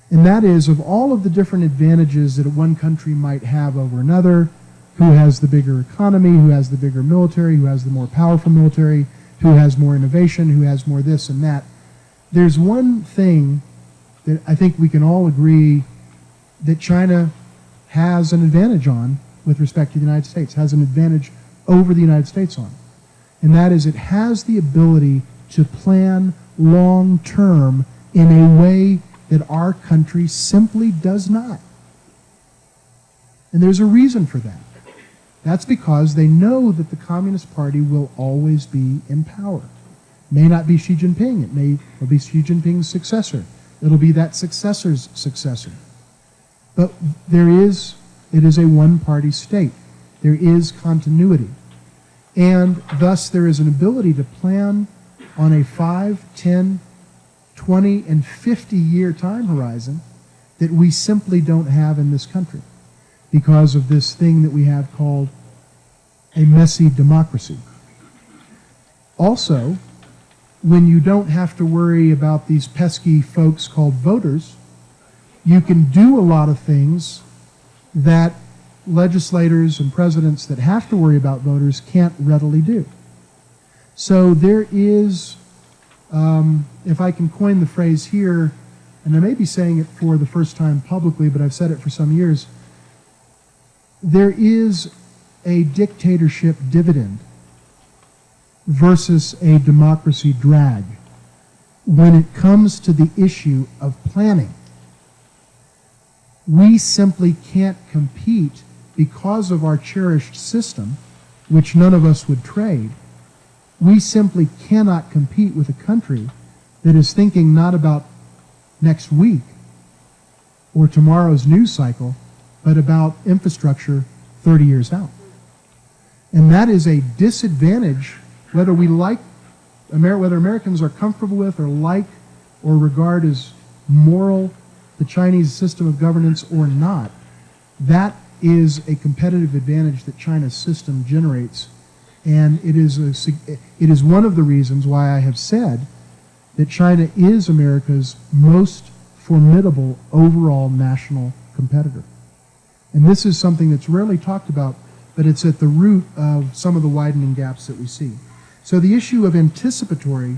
And that is, of all of the different advantages that one country might have over another, who has the bigger economy, who has the bigger military, who has the more powerful military, who has more innovation, who has more this and that, there's one thing that I think we can all agree that China has an advantage on with respect to the United States, has an advantage over the United States on. And that is, it has the ability to plan long-term in a way that our country simply does not. And there's a reason for that. That's because they know that the Communist Party will always be in power. It may not be Xi Jinping. It'll be Xi Jinping's successor. It'll be that successor's successor. But it is a one-party state. There is continuity. And thus there is an ability to plan on a 5, 10, 20, and 50-year time horizon that we simply don't have in this country because of this thing that we have called a messy democracy. Also, when you don't have to worry about these pesky folks called voters, you can do a lot of things that legislators and presidents that have to worry about voters can't readily do. So there is, if I can coin the phrase here, and I may be saying it for the first time publicly, but I've said it for some years, there is a dictatorship dividend versus a democracy drag when it comes to the issue of planning. We simply can't compete because of our cherished system, which none of us would trade. We simply cannot compete with a country that is thinking not about next week or tomorrow's news cycle, but about infrastructure 30 years out. And that is a disadvantage, whether we like, whether Americans are comfortable with or like or regard as moral the Chinese system of governance or not. That is a competitive advantage that China's system generates. And it is one of the reasons why I have said that China is America's most formidable overall national competitor. And this is something that's rarely talked about, but it's at the root of some of the widening gaps that we see. So the issue of anticipatory,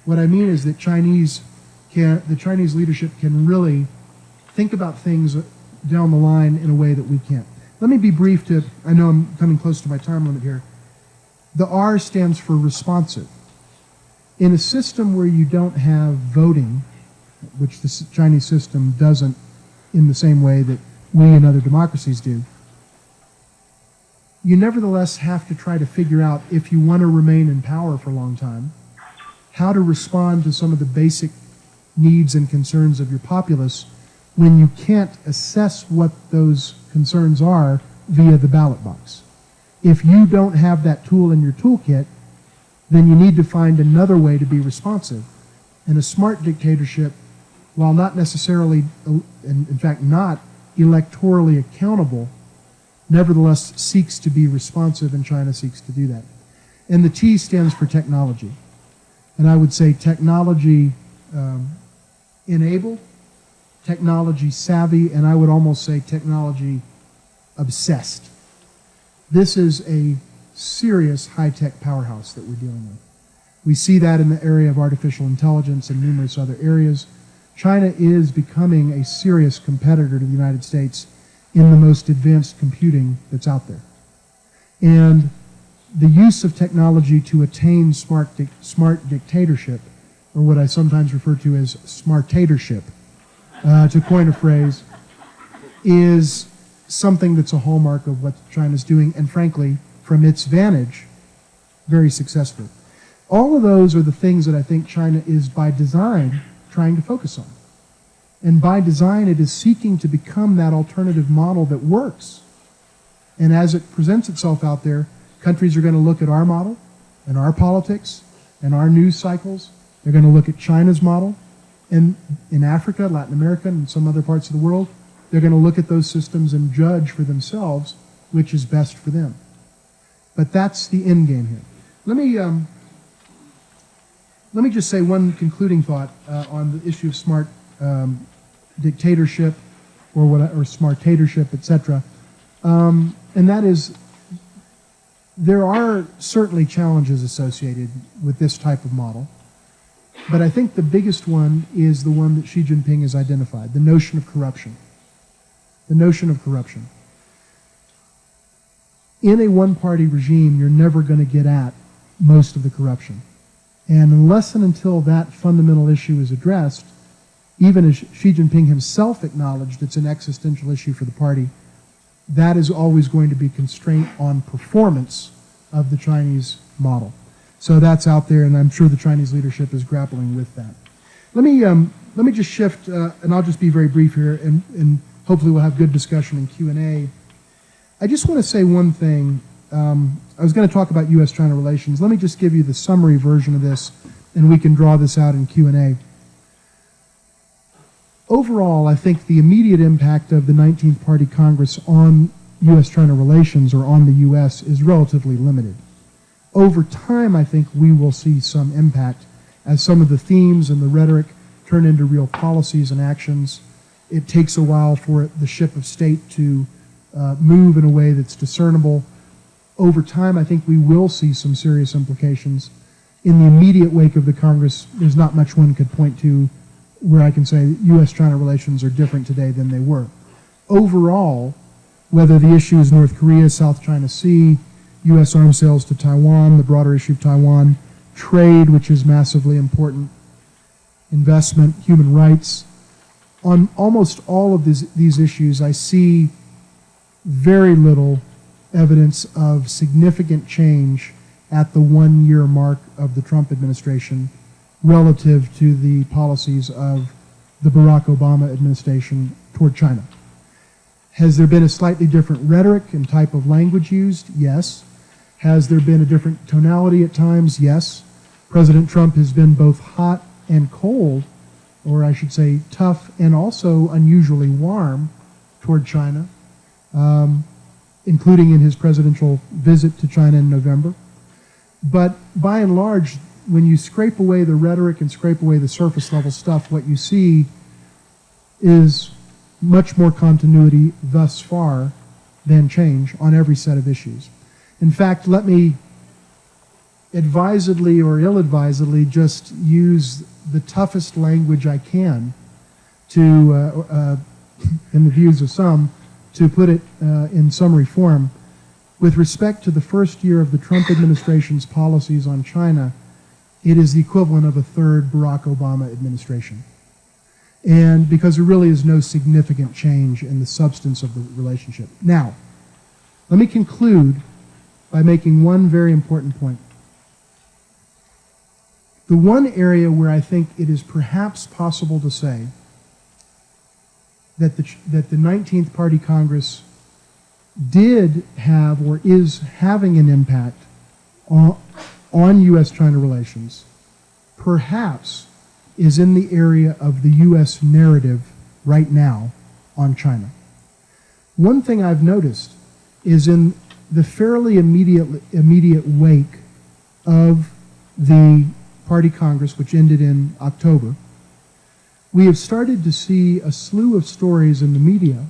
what I mean is that the Chinese leadership can really think about things down the line in a way that we can't. Let me be brief I know I'm coming close to my time limit here. The R stands for responsive. In a system where you don't have voting, which the Chinese system doesn't in the same way that we and other democracies do, you nevertheless have to try to figure out, if you want to remain in power for a long time, how to respond to some of the basic needs and concerns of your populace when you can't assess what those concerns are via the ballot box. If you don't have that tool in your toolkit, then you need to find another way to be responsive. And a smart dictatorship, while not necessarily, in fact not electorally accountable, nevertheless seeks to be responsive, and China seeks to do that. And the T stands for technology. And I would say technology enabled, technology savvy, and I would almost say technology obsessed. This is a serious high-tech powerhouse that we're dealing with. We see that in the area of artificial intelligence and numerous other areas. China is becoming a serious competitor to the United States in the most advanced computing that's out there. And the use of technology to attain smart dictatorship, or what I sometimes refer to as smartatorship, to coin a phrase, is something that's a hallmark of what China's doing, and frankly, from its vantage, very successful. All of those are the things that I think China is, by design, trying to focus on. And by design, it is seeking to become that alternative model that works. And as it presents itself out there, countries are going to look at our model and our politics and our news cycles. They're going to look at China's model. And in Africa, Latin America, and some other parts of the world, they're going to look at those systems and judge for themselves which is best for them. But that's the end game here. Let me just say one concluding thought on the issue of smart dictatorship or smartatorship, etc. And that is, there are certainly challenges associated with this type of model, but I think the biggest one is the one that Xi Jinping has identified, the notion of corruption. The notion of corruption. In a one-party regime, you're never going to get at most of the corruption. And unless and until that fundamental issue is addressed, even as Xi Jinping himself acknowledged it's an existential issue for the party, that is always going to be constraint on performance of the Chinese model. So that's out there, and I'm sure the Chinese leadership is grappling with that. Let me just shift, and I'll just be very brief here, and hopefully we'll have good discussion in Q&A. I just want to say one thing. I was going to talk about U.S.-China relations. Let me just give you the summary version of this, and we can draw this out in Q&A. Overall, I think the immediate impact of the 19th Party Congress on U.S.China relations or on the U.S. is relatively limited. Over time, I think we will see some impact as some of the themes and the rhetoric turn into real policies and actions. It takes a while for the ship of state to move in a way that's discernible. Over time, I think we will see some serious implications. In the immediate wake of the Congress, there's not much one could point to where I can say U.S.-China relations are different today than they were. Overall, whether the issue is North Korea, South China Sea, U.S. arms sales to Taiwan, the broader issue of Taiwan, trade, which is massively important, investment, human rights, on almost all of these issues, I see very little evidence of significant change at the 1-year mark of the Trump administration relative to the policies of the Barack Obama administration toward China. Has there been a slightly different rhetoric and type of language used? Yes. Has there been a different tonality at times? Yes. President Trump has been both hot and cold, or I should say tough and also unusually warm toward China, including in his presidential visit to China in November. But by and large, when you scrape away the rhetoric and scrape away the surface level stuff, what you see is much more continuity thus far than change on every set of issues. In fact, let me advisedly or ill-advisedly just use the toughest language I can to, in the views of some, to put it in summary form. With respect to the first year of the Trump administration's policies on China, it is the equivalent of a third Barack Obama administration. And because there really is no significant change in the substance of the relationship. Now, let me conclude by making one very important point. The one area where I think it is perhaps possible to say that the 19th Party Congress did have or is having an impact on U.S.-China relations, perhaps is in the area of the U.S. narrative right now on China. One thing I've noticed is in the fairly immediate wake of the Party Congress, which ended in October, we have started to see a slew of stories in the media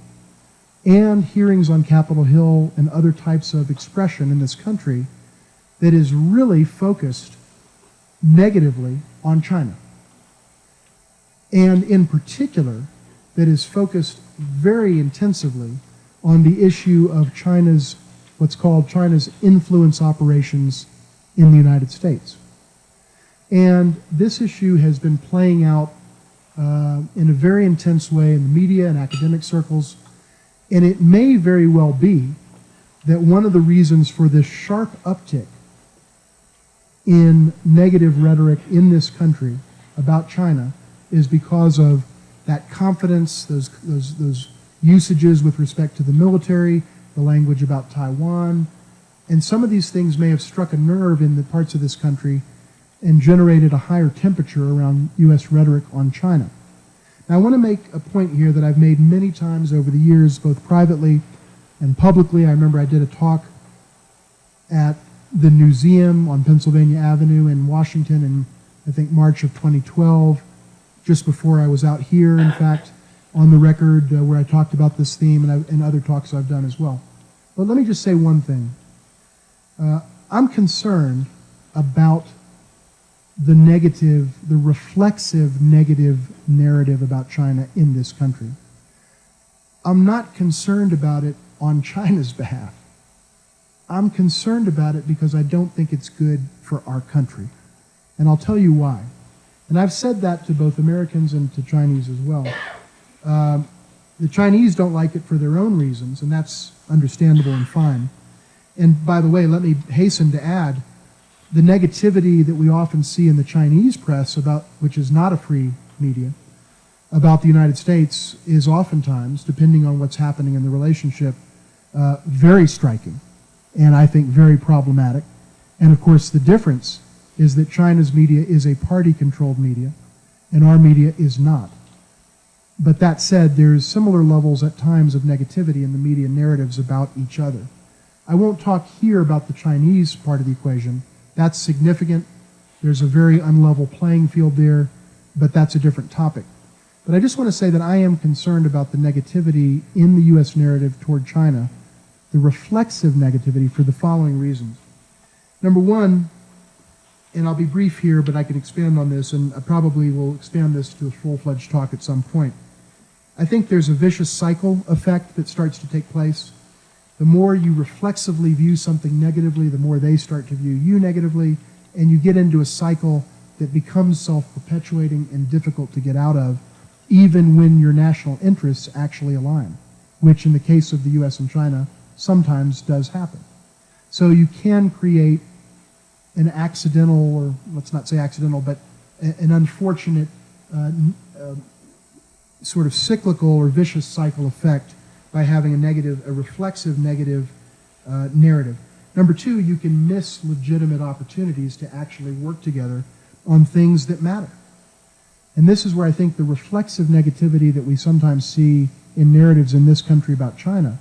and hearings on Capitol Hill and other types of expression in this country that is really focused negatively on China. And in particular, that is focused very intensively on the issue of China's, what's called China's influence operations in the United States. And this issue has been playing out in a very intense way in the media and academic circles. And it may very well be that one of the reasons for this sharp uptick in negative rhetoric in this country about China is because of that confidence, those usages with respect to the military, the language about Taiwan, and some of these things may have struck a nerve in the parts of this country and generated a higher temperature around U.S. rhetoric on China. Now, I want to make a point here that I've made many times over the years, both privately and publicly. I remember I did a talk at the Museum on Pennsylvania Avenue in Washington in, I think, March of 2012, just before I was out here, in fact, on the record where I talked about this theme and other talks I've done as well. But let me just say one thing. I'm concerned about the reflexive negative narrative about China in this country. I'm not concerned about it on China's behalf. I'm concerned about it because I don't think it's good for our country. And I'll tell you why. And I've said that to both Americans and to Chinese as well. The Chinese don't like it for their own reasons, and that's understandable and fine. And by the way, let me hasten to add, the negativity that we often see in the Chinese press, which is not a free media, about the United States is oftentimes, depending on what's happening in the relationship, very striking and I think very problematic. And of course, the difference is that China's media is a party-controlled media and our media is not. But that said, there's similar levels at times of negativity in the media narratives about each other. I won't talk here about the Chinese part of the equation. That's significant. There's a very unlevel playing field there, but that's a different topic. But I just want to say that I am concerned about the negativity in the U.S. narrative toward China, the reflexive negativity, for the following reasons. Number one, and I'll be brief here, but I can expand on this, and I probably will expand this to a full-fledged talk at some point. I think there's a vicious cycle effect that starts to take place. The more you reflexively view something negatively, the more they start to view you negatively, and you get into a cycle that becomes self-perpetuating and difficult to get out of, even when your national interests actually align, which in the case of the U.S. and China sometimes does happen. So you can create an accidental, or let's not say accidental, but an unfortunate sort of cyclical or vicious cycle effect by having a reflexive negative narrative. Number two, you can miss legitimate opportunities to actually work together on things that matter. And this is where I think the reflexive negativity that we sometimes see in narratives in this country about China,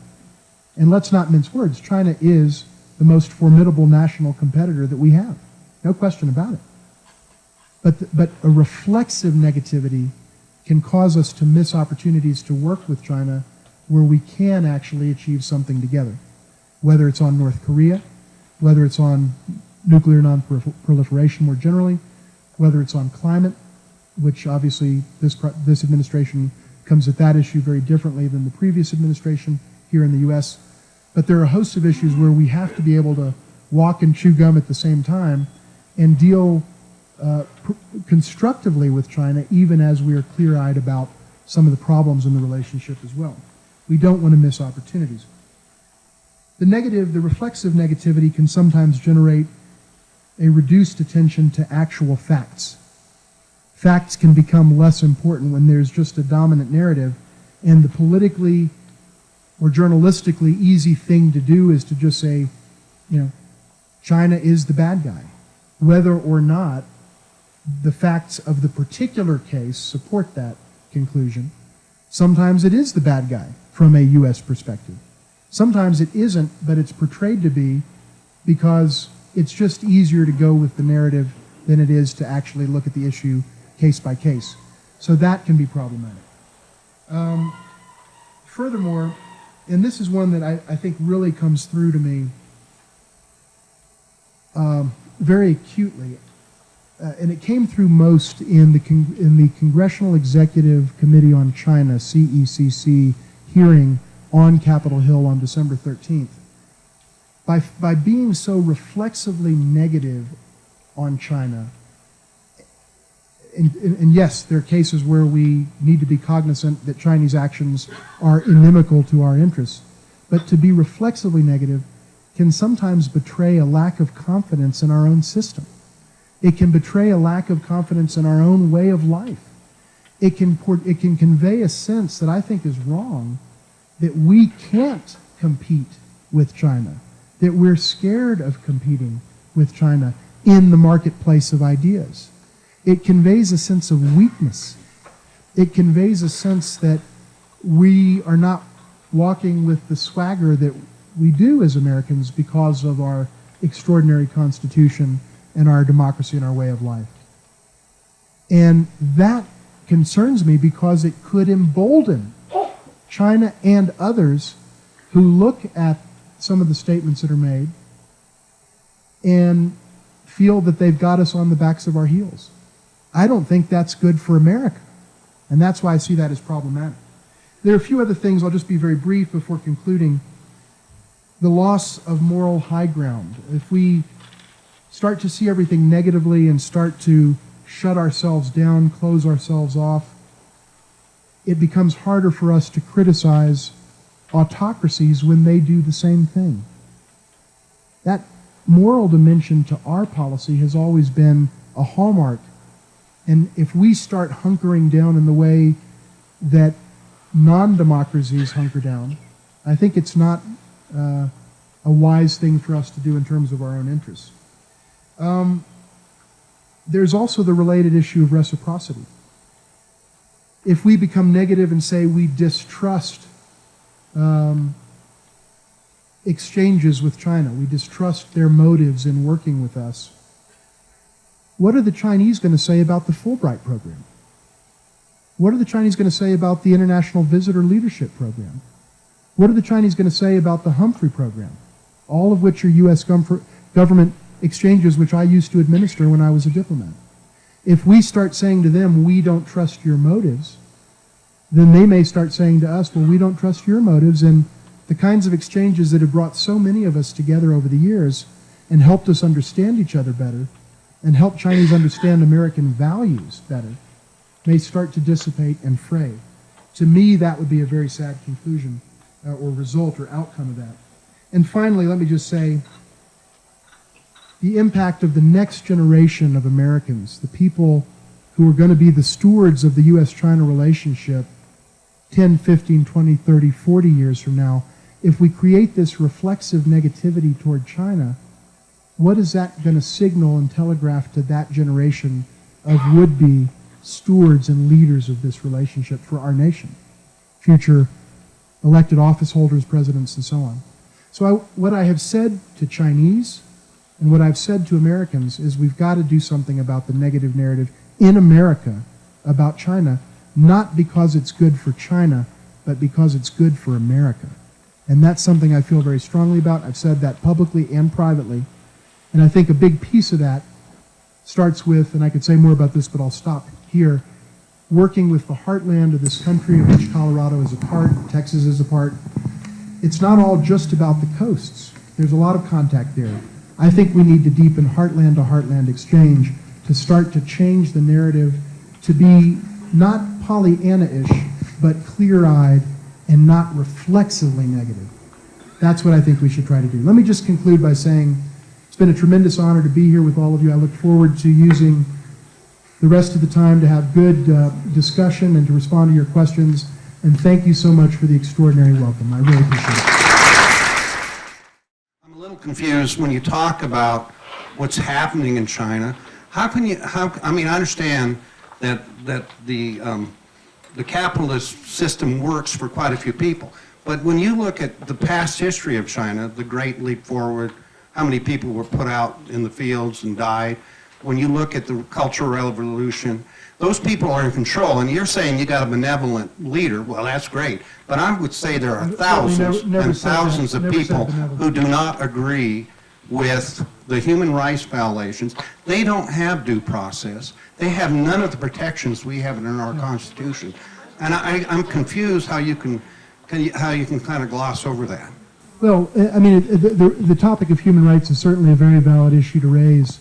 and let's not mince words, China is the most formidable national competitor that we have. No question about it. But a reflexive negativity can cause us to miss opportunities to work with China where we can actually achieve something together, whether it's on North Korea, whether it's on nuclear non-proliferation more generally, whether it's on climate, which obviously this administration comes at that issue very differently than the previous administration here in the U.S. But there are a host of issues where we have to be able to walk and chew gum at the same time and deal constructively with China, even as we are clear-eyed about some of the problems in the relationship as well. We don't want to miss opportunities. The reflexive negativity can sometimes generate a reduced attention to actual facts. Facts can become less important when there's just a dominant narrative, and the politically or journalistically easy thing to do is to just say, China is the bad guy, whether or not the facts of the particular case support that conclusion. Sometimes it is the bad guy from a U.S. perspective. Sometimes it isn't, but it's portrayed to be because it's just easier to go with the narrative than it is to actually look at the issue case by case. So that can be problematic. Furthermore, and this is one that I think really comes through to me very acutely, and it came through most in the Congressional Executive Committee on China, CECC, hearing on Capitol Hill on December 13th. By being so reflexively negative on China, and yes, there are cases where we need to be cognizant that Chinese actions are inimical to our interests, but to be reflexively negative can sometimes betray a lack of confidence in our own system. It can betray a lack of confidence in our own way of life. It can convey a sense that I think is wrong, that we can't compete with China, that we're scared of competing with China in the marketplace of ideas. It conveys a sense of weakness. It conveys a sense that we are not walking with the swagger that we do as Americans because of our extraordinary Constitution and our democracy and our way of life. And that concerns me because it could embolden China and others who look at some of the statements that are made and feel that they've got us on the backs of our heels. I don't think that's good for America, and that's why I see that as problematic. There are a few other things, I'll just be very brief before concluding. The loss of moral high ground. If we start to see everything negatively and start to shut ourselves down, close ourselves off, it becomes harder for us to criticize autocracies when they do the same thing. That moral dimension to our policy has always been a hallmark. And if we start hunkering down in the way that non-democracies hunker down, I think it's not a wise thing for us to do in terms of our own interests. There's also the related issue of reciprocity. if we become negative and say we distrust exchanges with China, we distrust their motives in working with us, what are the Chinese going to say about the Fulbright program? What are the Chinese going to say about the International Visitor Leadership Program? What are the Chinese going to say about the Humphrey program? All of which are U.S. government exchanges which I used to administer when I was a diplomat. If we start saying to them, we don't trust your motives, then they may start saying to us, well, we don't trust your motives. And the kinds of exchanges that have brought so many of us together over the years and helped us understand each other better and helped Chinese understand American values better may start to dissipate and fray. To me, that would be a very sad conclusion or result or outcome of that. And finally, let me just say, the impact of the next generation of Americans, the people who are going to be the stewards of the U.S.-China relationship 10, 15, 20, 30, 40 years from now, if we create this reflexive negativity toward China, what is that going to signal and telegraph to that generation of would-be stewards and leaders of this relationship for our nation, future elected office holders, presidents, and so on? So what I have said to Chinese and what I've said to Americans is we've got to do something about the negative narrative in America about China, not because it's good for China, but because it's good for America. And that's something I feel very strongly about. I've said that publicly and privately. And I think a big piece of that starts with, and I could say more about this, but I'll stop here, working with the heartland of this country of which Colorado is a part, Texas is a part. It's not all just about the coasts. There's a lot of contact there. I think we need to deepen heartland to heartland exchange to start to change the narrative to be not Pollyanna-ish, but clear-eyed and not reflexively negative. That's what I think we should try to do. Let me just conclude by saying it's been a tremendous honor to be here with all of you. I look forward to using the rest of the time to have good discussion and to respond to your questions. And thank you so much for the extraordinary welcome. I really appreciate it. I'm a little confused when you talk about what's happening in China. How can you, I mean, I understand that the capitalist system works for quite a few people. But when you look at the past history of China, the Great Leap Forward, how many people were put out in the fields and died, when you look at the Cultural Revolution, those people are in control. And you're saying you got a benevolent leader. Well, that's great. But I would say there are thousands and thousands of people who do not agree with the human rights violations. They don't have due process. They have none of the protections we have in our Constitution. And I'm confused how you can kind of gloss over that. Well, I mean, the topic of human rights is certainly a very valid issue to raise.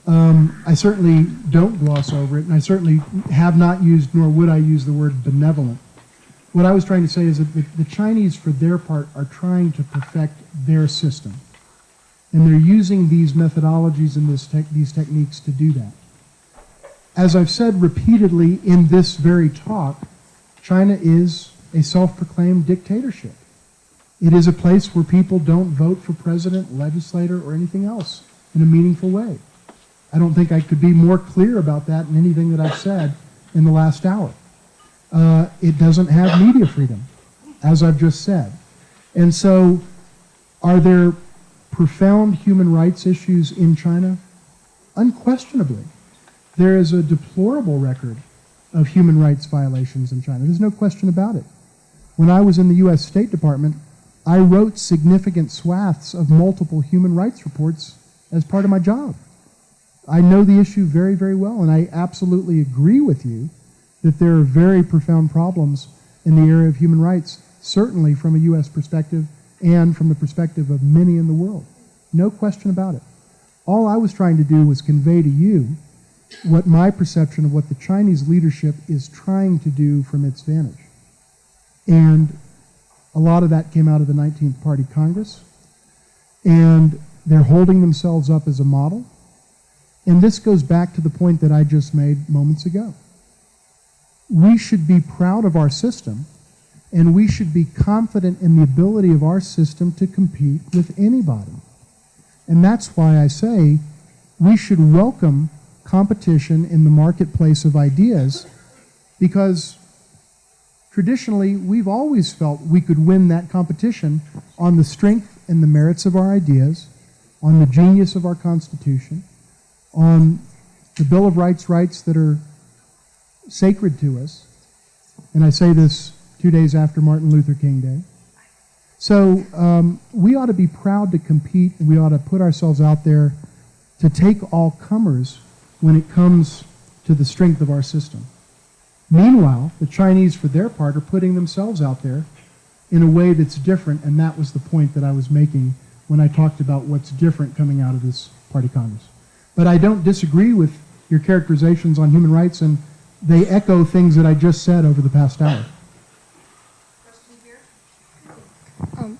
I certainly don't gloss over it, and I certainly have not used, nor would I use the word benevolent. What I was trying to say is that the Chinese, for their part, are trying to perfect their system. And they're using these methodologies and these techniques to do that. As I've said repeatedly in this very talk, China is a self-proclaimed dictatorship. It is a place where people don't vote for president, legislator, or anything else in a meaningful way. I don't think I could be more clear about that in anything that I've said in the last hour. It doesn't have media freedom, as I've just said. And so, are there profound human rights issues in China? Unquestionably. There is a deplorable record of human rights violations in China. There's no question about it. When I was in the U.S. State Department, I wrote significant swaths of multiple human rights reports as part of my job. I know the issue very, very well, and I absolutely agree with you that there are very profound problems in the area of human rights, certainly from a U.S. perspective and from the perspective of many in the world. No question about it. All I was trying to do was convey to you what my perception of what the Chinese leadership is trying to do from its vantage. And a lot of that came out of the 19th Party Congress, and they're holding themselves up as a model. And this goes back to the point that I just made moments ago. We should be proud of our system, and we should be confident in the ability of our system to compete with anybody. And that's why I say we should welcome competition in the marketplace of ideas, because traditionally, we've always felt we could win that competition on the strength and the merits of our ideas, on the genius of our Constitution, on the Bill of Rights that are sacred to us. And I say this 2 days after Martin Luther King Day. So we ought to be proud to compete, and we ought to put ourselves out there to take all comers when it comes to the strength of our system. Meanwhile, the Chinese, for their part, are putting themselves out there in a way that's different, and that was the point that I was making when I talked about what's different coming out of this Party Congress. But I don't disagree with your characterizations on human rights, and they echo things that I just said over the past hour.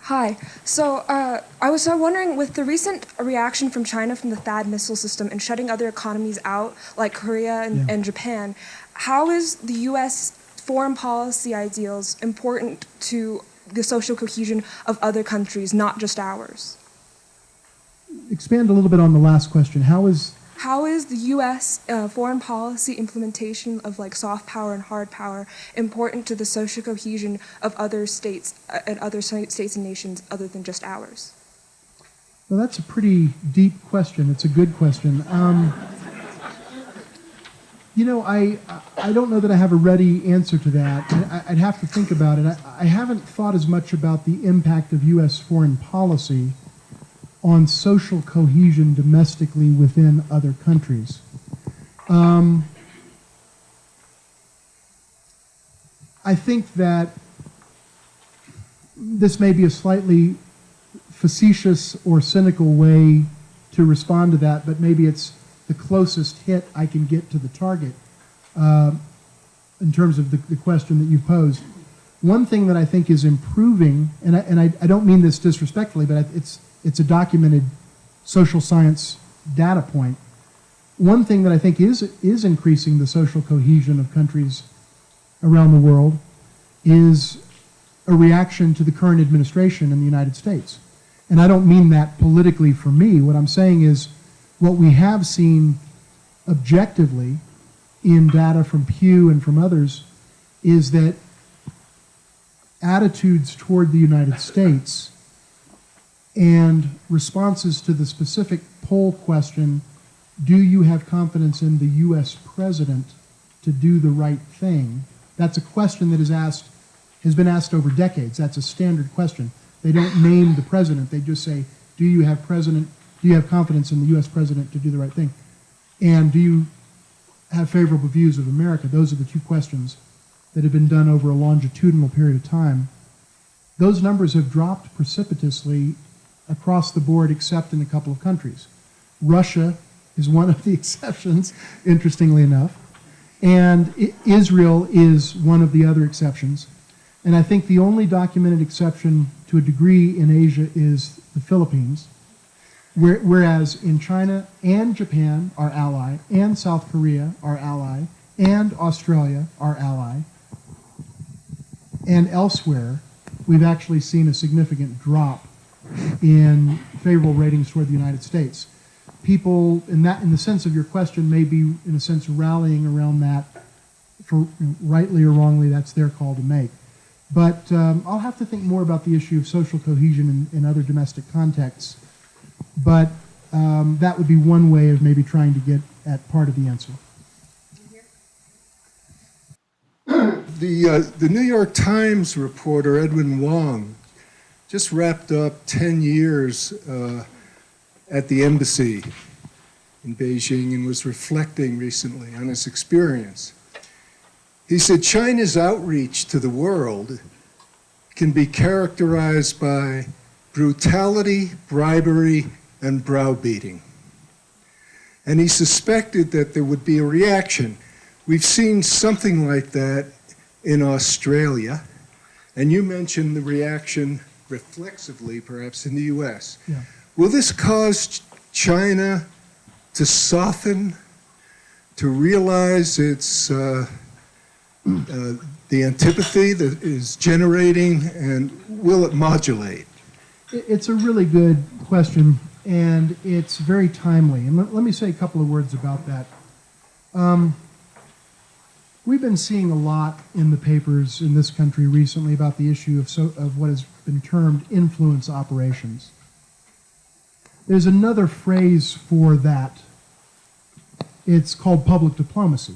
Hi. So I was wondering, with the recent reaction from China from the THAAD missile system and shutting other economies out, like Korea and Japan, how is the U.S. foreign policy ideals important to the social cohesion of other countries, not just ours? Expand a little bit on the last question. How is the U.S. Foreign policy implementation of like soft power and hard power important to the social cohesion of other states and other states and nations other than just ours? Well, that's a pretty deep question. It's a good question. I don't know that I have a ready answer to that. I'd have to think about it. I haven't thought as much about the impact of U.S. foreign policy on social cohesion domestically within other countries. I think that this may be a slightly facetious or cynical way to respond to that, but maybe it's the closest hit I can get to the target in terms of the question that you posed. One thing that I think is improving, and I don't mean this disrespectfully, but it's a documented social science data point. One thing that I think is increasing the social cohesion of countries around the world is a reaction to the current administration in the United States. And I don't mean that politically for me. What I'm saying is what we have seen objectively in data from Pew and from others is that attitudes toward the United States and responses to the specific poll question, do you have confidence in the U.S. president to do the right thing? That's a question that has been asked over decades. That's a standard question. They don't name the president. They just say, do you have confidence in the U.S. president to do the right thing? And do you have favorable views of America? Those are the two questions that have been done over a longitudinal period of time. Those numbers have dropped precipitously across the board except in a couple of countries. Russia is one of the exceptions, interestingly enough, and Israel is one of the other exceptions. And I think the only documented exception to a degree in Asia is the Philippines, whereas in China and Japan, our ally, and South Korea, our ally, and Australia, our ally, and elsewhere, we've actually seen a significant drop in favorable ratings toward the United States. People, in the sense of your question, may be, in a sense, rallying around that, for rightly or wrongly, that's their call to make. But I'll have to think more about the issue of social cohesion in other domestic contexts. But that would be one way of maybe trying to get at part of the answer. The New York Times reporter, Edwin Wong, just wrapped up 10 years at the embassy in Beijing and was reflecting recently on his experience. He said China's outreach to the world can be characterized by brutality, bribery, and browbeating. And he suspected that there would be a reaction. We've seen something like that in Australia, and you mentioned the reaction reflexively, perhaps, in the U.S. Yeah. Will this cause China to soften, to realize its the antipathy that is generating, and will it modulate? It's a really good question, and it's very timely. And let me say a couple of words about that. We've been seeing a lot in the papers in this country recently about the issue of what has been termed influence operations. There's another phrase for that. It's called public diplomacy.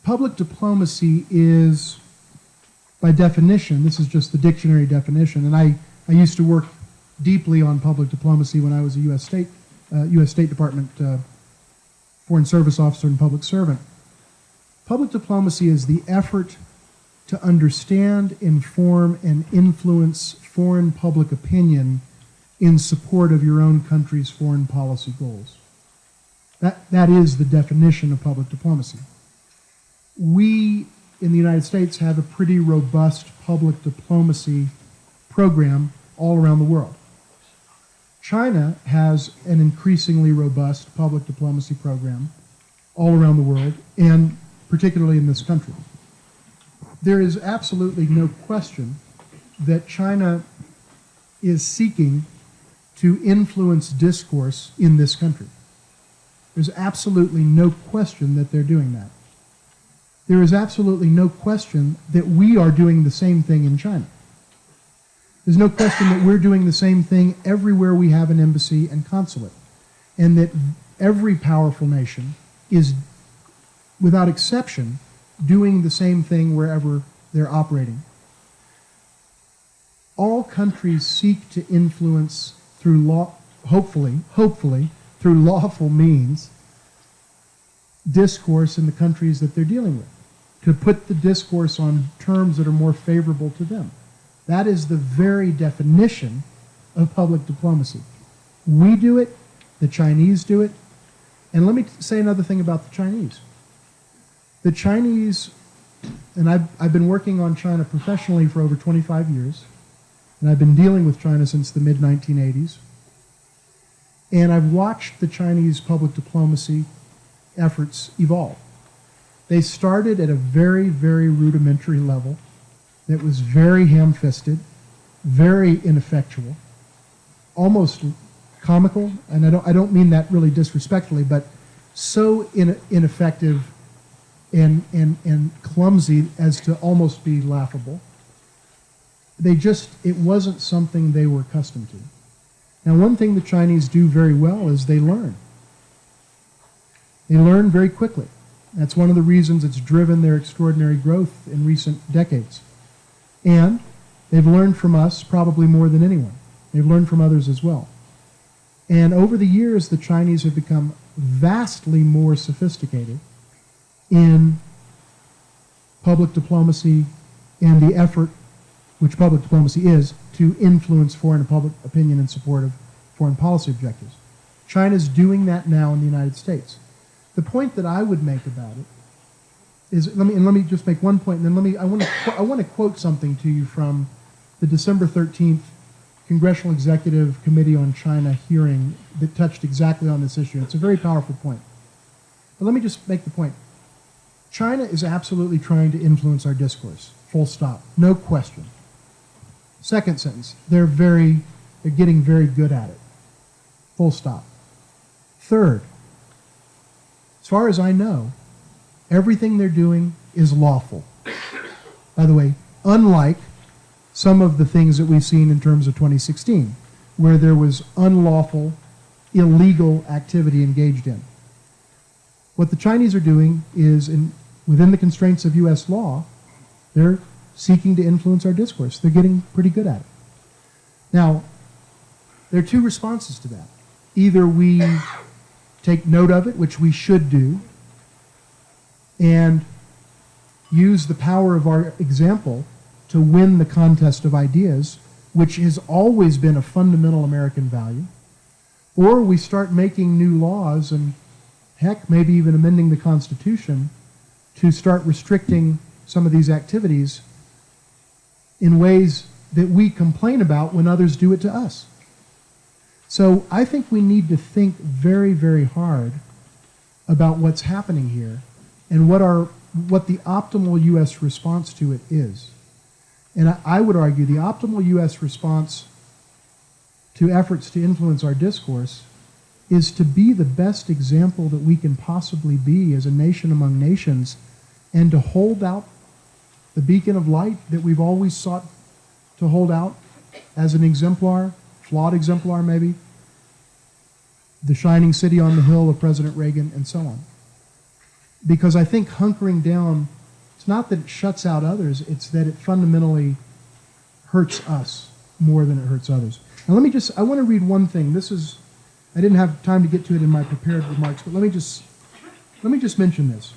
Public diplomacy is, by definition, this is just the dictionary definition, and I used to work deeply on public diplomacy when I was a U.S. State Department Foreign Service officer and public servant. Public diplomacy is the effort to understand, inform, and influence foreign public opinion in support of your own country's foreign policy goals. That is the definition of public diplomacy. We, in the United States, have a pretty robust public diplomacy program all around the world. China has an increasingly robust public diplomacy program all around the world, and particularly in this country. There is absolutely no question that China is seeking to influence discourse in this country. There's absolutely no question that they're doing that. There is absolutely no question that we are doing the same thing in China. There's no question that we're doing the same thing everywhere we have an embassy and consulate, and that every powerful nation is, without exception, doing the same thing wherever they're operating. All countries seek to influence through hopefully, through lawful means, discourse in the countries that they're dealing with, to put the discourse on terms that are more favorable to them. That is the very definition of public diplomacy. We do it, the Chinese do it, and let me say another thing about the Chinese. The Chinese, and I've been working on China professionally for over 25 years, and I've been dealing with China since the mid-1980s, and I've watched the Chinese public diplomacy efforts evolve. They started at a very, very rudimentary level that was very ham-fisted, very ineffectual, almost comical, and I don't mean that really disrespectfully, but so ineffective and clumsy as to almost be laughable. It wasn't something they were accustomed to. Now, one thing the Chinese do very well is they learn. They learn very quickly. That's one of the reasons it's driven their extraordinary growth in recent decades. And they've learned from us probably more than anyone. They've learned from others as well. And over the years, the Chinese have become vastly more sophisticated in public diplomacy and the effort, which public diplomacy is, to influence foreign public opinion in support of foreign policy objectives. China's doing that now in the United States. The point that I would make about it is, let me just make one point, and then I want to quote something to you from the December 13th Congressional Executive Committee on China hearing that touched exactly on this issue. It's a very powerful point. But let me just make the point. China is absolutely trying to influence our discourse, full stop, no question. Second sentence, they're getting very good at it, full stop. Third, as far as I know, everything they're doing is lawful. By the way, unlike some of the things that we've seen in terms of 2016, where there was unlawful, illegal activity engaged in. What the Chinese are doing is, within the constraints of U.S. law, they're seeking to influence our discourse. They're getting pretty good at it. Now, there are two responses to that. Either we take note of it, which we should do, and use the power of our example to win the contest of ideas, which has always been a fundamental American value, or we start making new laws and, heck, maybe even amending the Constitution to start restricting some of these activities in ways that we complain about when others do it to us. So I think we need to think very, very hard about what's happening here and what the optimal U.S. response to it is. And I would argue the optimal U.S. response to efforts to influence our discourse is to be the best example that we can possibly be as a nation among nations and to hold out the beacon of light that we've always sought to hold out as an exemplar, flawed exemplar maybe, the shining city on the hill of President Reagan, and so on. Because I think hunkering down, it's not that it shuts out others, it's that it fundamentally hurts us more than it hurts others. Now I want to read one thing. I didn't have time to get to it in my prepared remarks, but let me just mention this.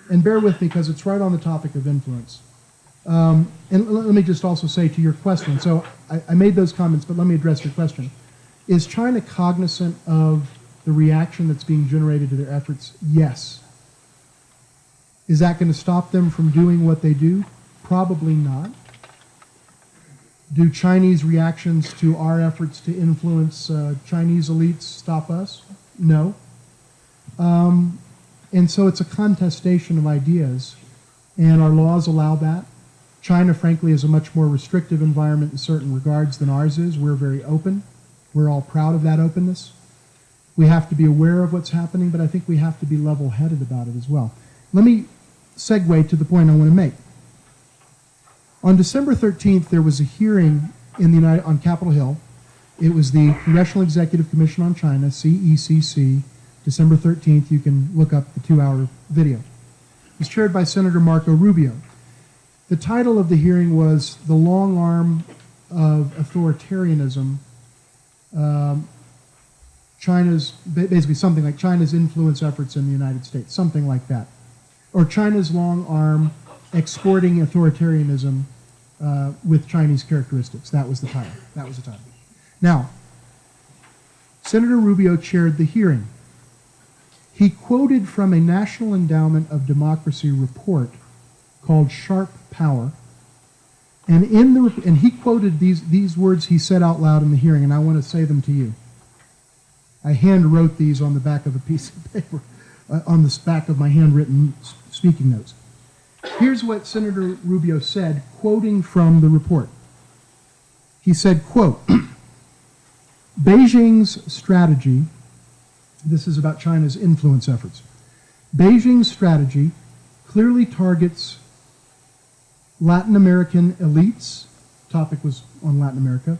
And bear with me because it's right on the topic of influence. And let me just also say to your question, so I made those comments, but let me address your question. Is China cognizant of the reaction that's being generated to their efforts? Yes. Is that going to stop them from doing what they do? Probably not. Do Chinese reactions to our efforts to influence Chinese elites stop us? No. And so it's a contestation of ideas, and our laws allow that. China, frankly, is a much more restrictive environment in certain regards than ours is. We're very open. We're all proud of that openness. We have to be aware of what's happening, but I think we have to be level-headed about it as well. Let me segue to the point I want to make. On December 13th, there was a hearing on Capitol Hill. It was the Congressional Executive Commission on China, CECC, December 13th. You can look up the 2-hour video. It was chaired by Senator Marco Rubio. The title of the hearing was The Long Arm of Authoritarianism, basically something like China's influence efforts in the United States, something like that. Or China's long arm exporting authoritarianism with Chinese characteristics. That was the title. Now, Senator Rubio chaired the hearing. He quoted from a National Endowment of Democracy report called Sharp Power, and he quoted these words he said out loud in the hearing, and I want to say them to you. I hand wrote these on the back of a piece of paper, on the back of my handwritten speaking notes. Here's what Senator Rubio said, quoting from the report. He said, quote, Beijing's strategy, this is about China's influence efforts, Beijing's strategy clearly targets Latin American elites, topic was on Latin America,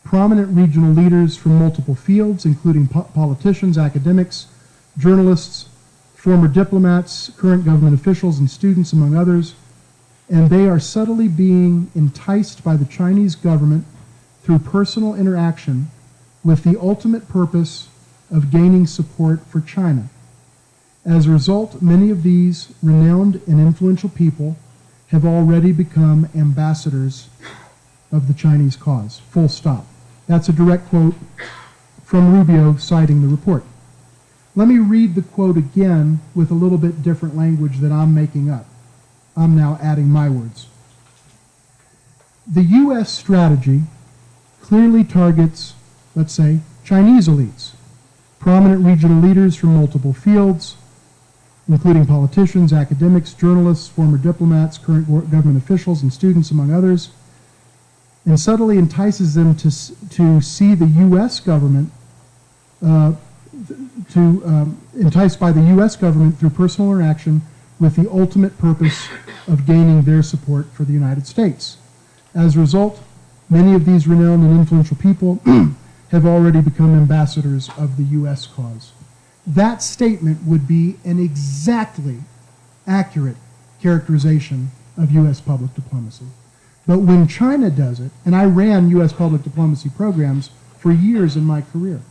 prominent regional leaders from multiple fields, including politicians, academics, journalists, former diplomats, current government officials, and students, among others, and they are subtly being enticed by the Chinese government through personal interaction with the ultimate purpose of gaining support for China. As a result, many of these renowned and influential people have already become ambassadors of the Chinese cause. Full stop. That's a direct quote from Rubio citing the report. Let me read the quote again with a little bit different language that I'm making up. I'm now adding my words. The U.S. strategy clearly targets, let's say, Chinese elites, prominent regional leaders from multiple fields, including politicians, academics, journalists, former diplomats, current government officials, and students, among others, and subtly entices them to see the U.S. government, enticed by the U.S. government through personal interaction with the ultimate purpose of gaining their support for the United States. As a result, many of these renowned and influential people have already become ambassadors of the U.S. cause. That statement would be an exactly accurate characterization of U.S. public diplomacy. But when China does it, and I ran U.S. public diplomacy programs for years in my career,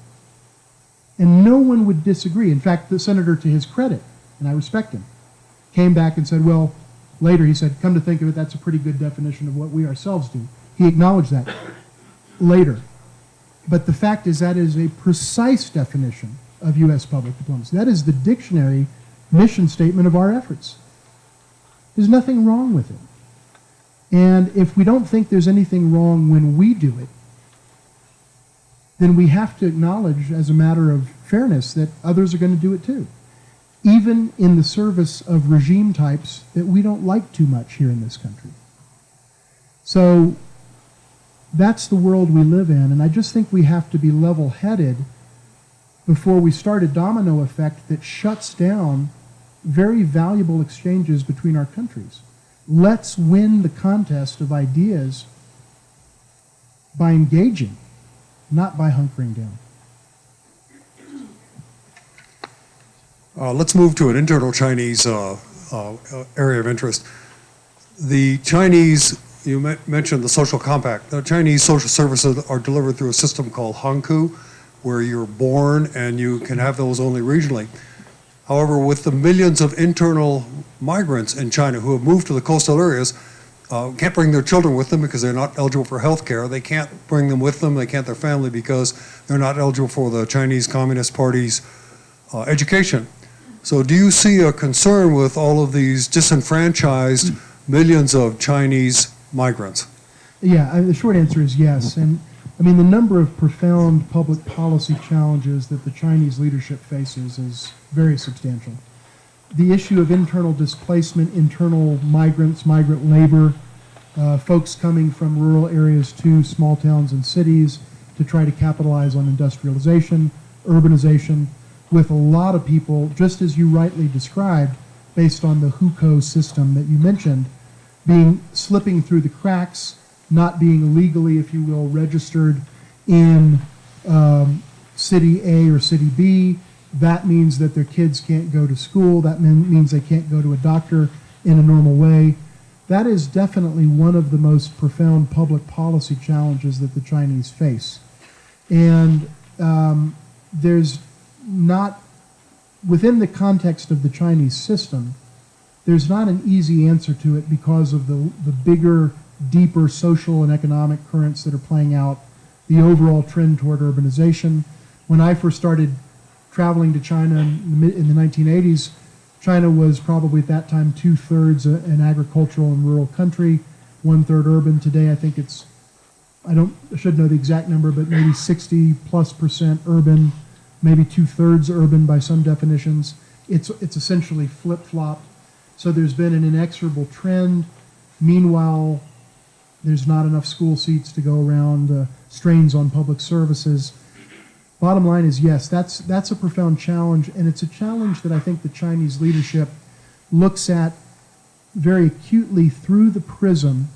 and no one would disagree. In fact, the senator, to his credit, and I respect him, came back and said, well, later he said, come to think of it, that's a pretty good definition of what we ourselves do. He acknowledged that later. But the fact is that is a precise definition of U.S. public diplomacy. That is the dictionary mission statement of our efforts. There's nothing wrong with it. And if we don't think there's anything wrong when we do it, then we have to acknowledge as a matter of fairness that others are going to do it too, even in the service of regime types that we don't like too much here in this country. So that's the world we live in, and I just think we have to be level-headed before we start a domino effect that shuts down very valuable exchanges between our countries. Let's win the contest of ideas by engaging, not by hunkering down. Let's move to an internal Chinese area of interest. The Chinese, you mentioned the social compact. The Chinese social services are delivered through a system called Hanku, where you're born and you can have those only regionally. However, with the millions of internal migrants in China who have moved to the coastal areas, can't bring their children with them because they're not eligible for health care. They can't bring them with them, they can't their family because they're not eligible for the Chinese Communist Party's education. So do you see a concern with all of these disenfranchised millions of Chinese migrants? Yeah, the short answer is yes. And I mean, the number of profound public policy challenges that the Chinese leadership faces is very substantial. The issue of internal displacement, internal migrants, migrant labor, folks coming from rural areas to small towns and cities to try to capitalize on industrialization, urbanization, with a lot of people, just as you rightly described, based on the hukou system that you mentioned, slipping through the cracks, not being legally, if you will, registered in city A or city B. That means that their kids can't go to school. That means they can't go to a doctor in a normal way. That is definitely one of the most profound public policy challenges that the Chinese face. And there's not, within the context of the Chinese system, there's not an easy answer to it because of the bigger, deeper social and economic currents that are playing out, the overall trend toward urbanization. When I first started traveling to China in the 1980s, China was probably at that time 2/3 an agricultural and rural country, 1/3 urban. Today I think it's, I should know the exact number, but maybe 60+% urban, maybe 2/3 urban by some definitions. It's essentially flip-flopped. So there's been an inexorable trend. Meanwhile, there's not enough school seats to go around, strains on public services. Bottom line is, yes, that's a profound challenge, and it's a challenge that I think the Chinese leadership looks at very acutely through the prism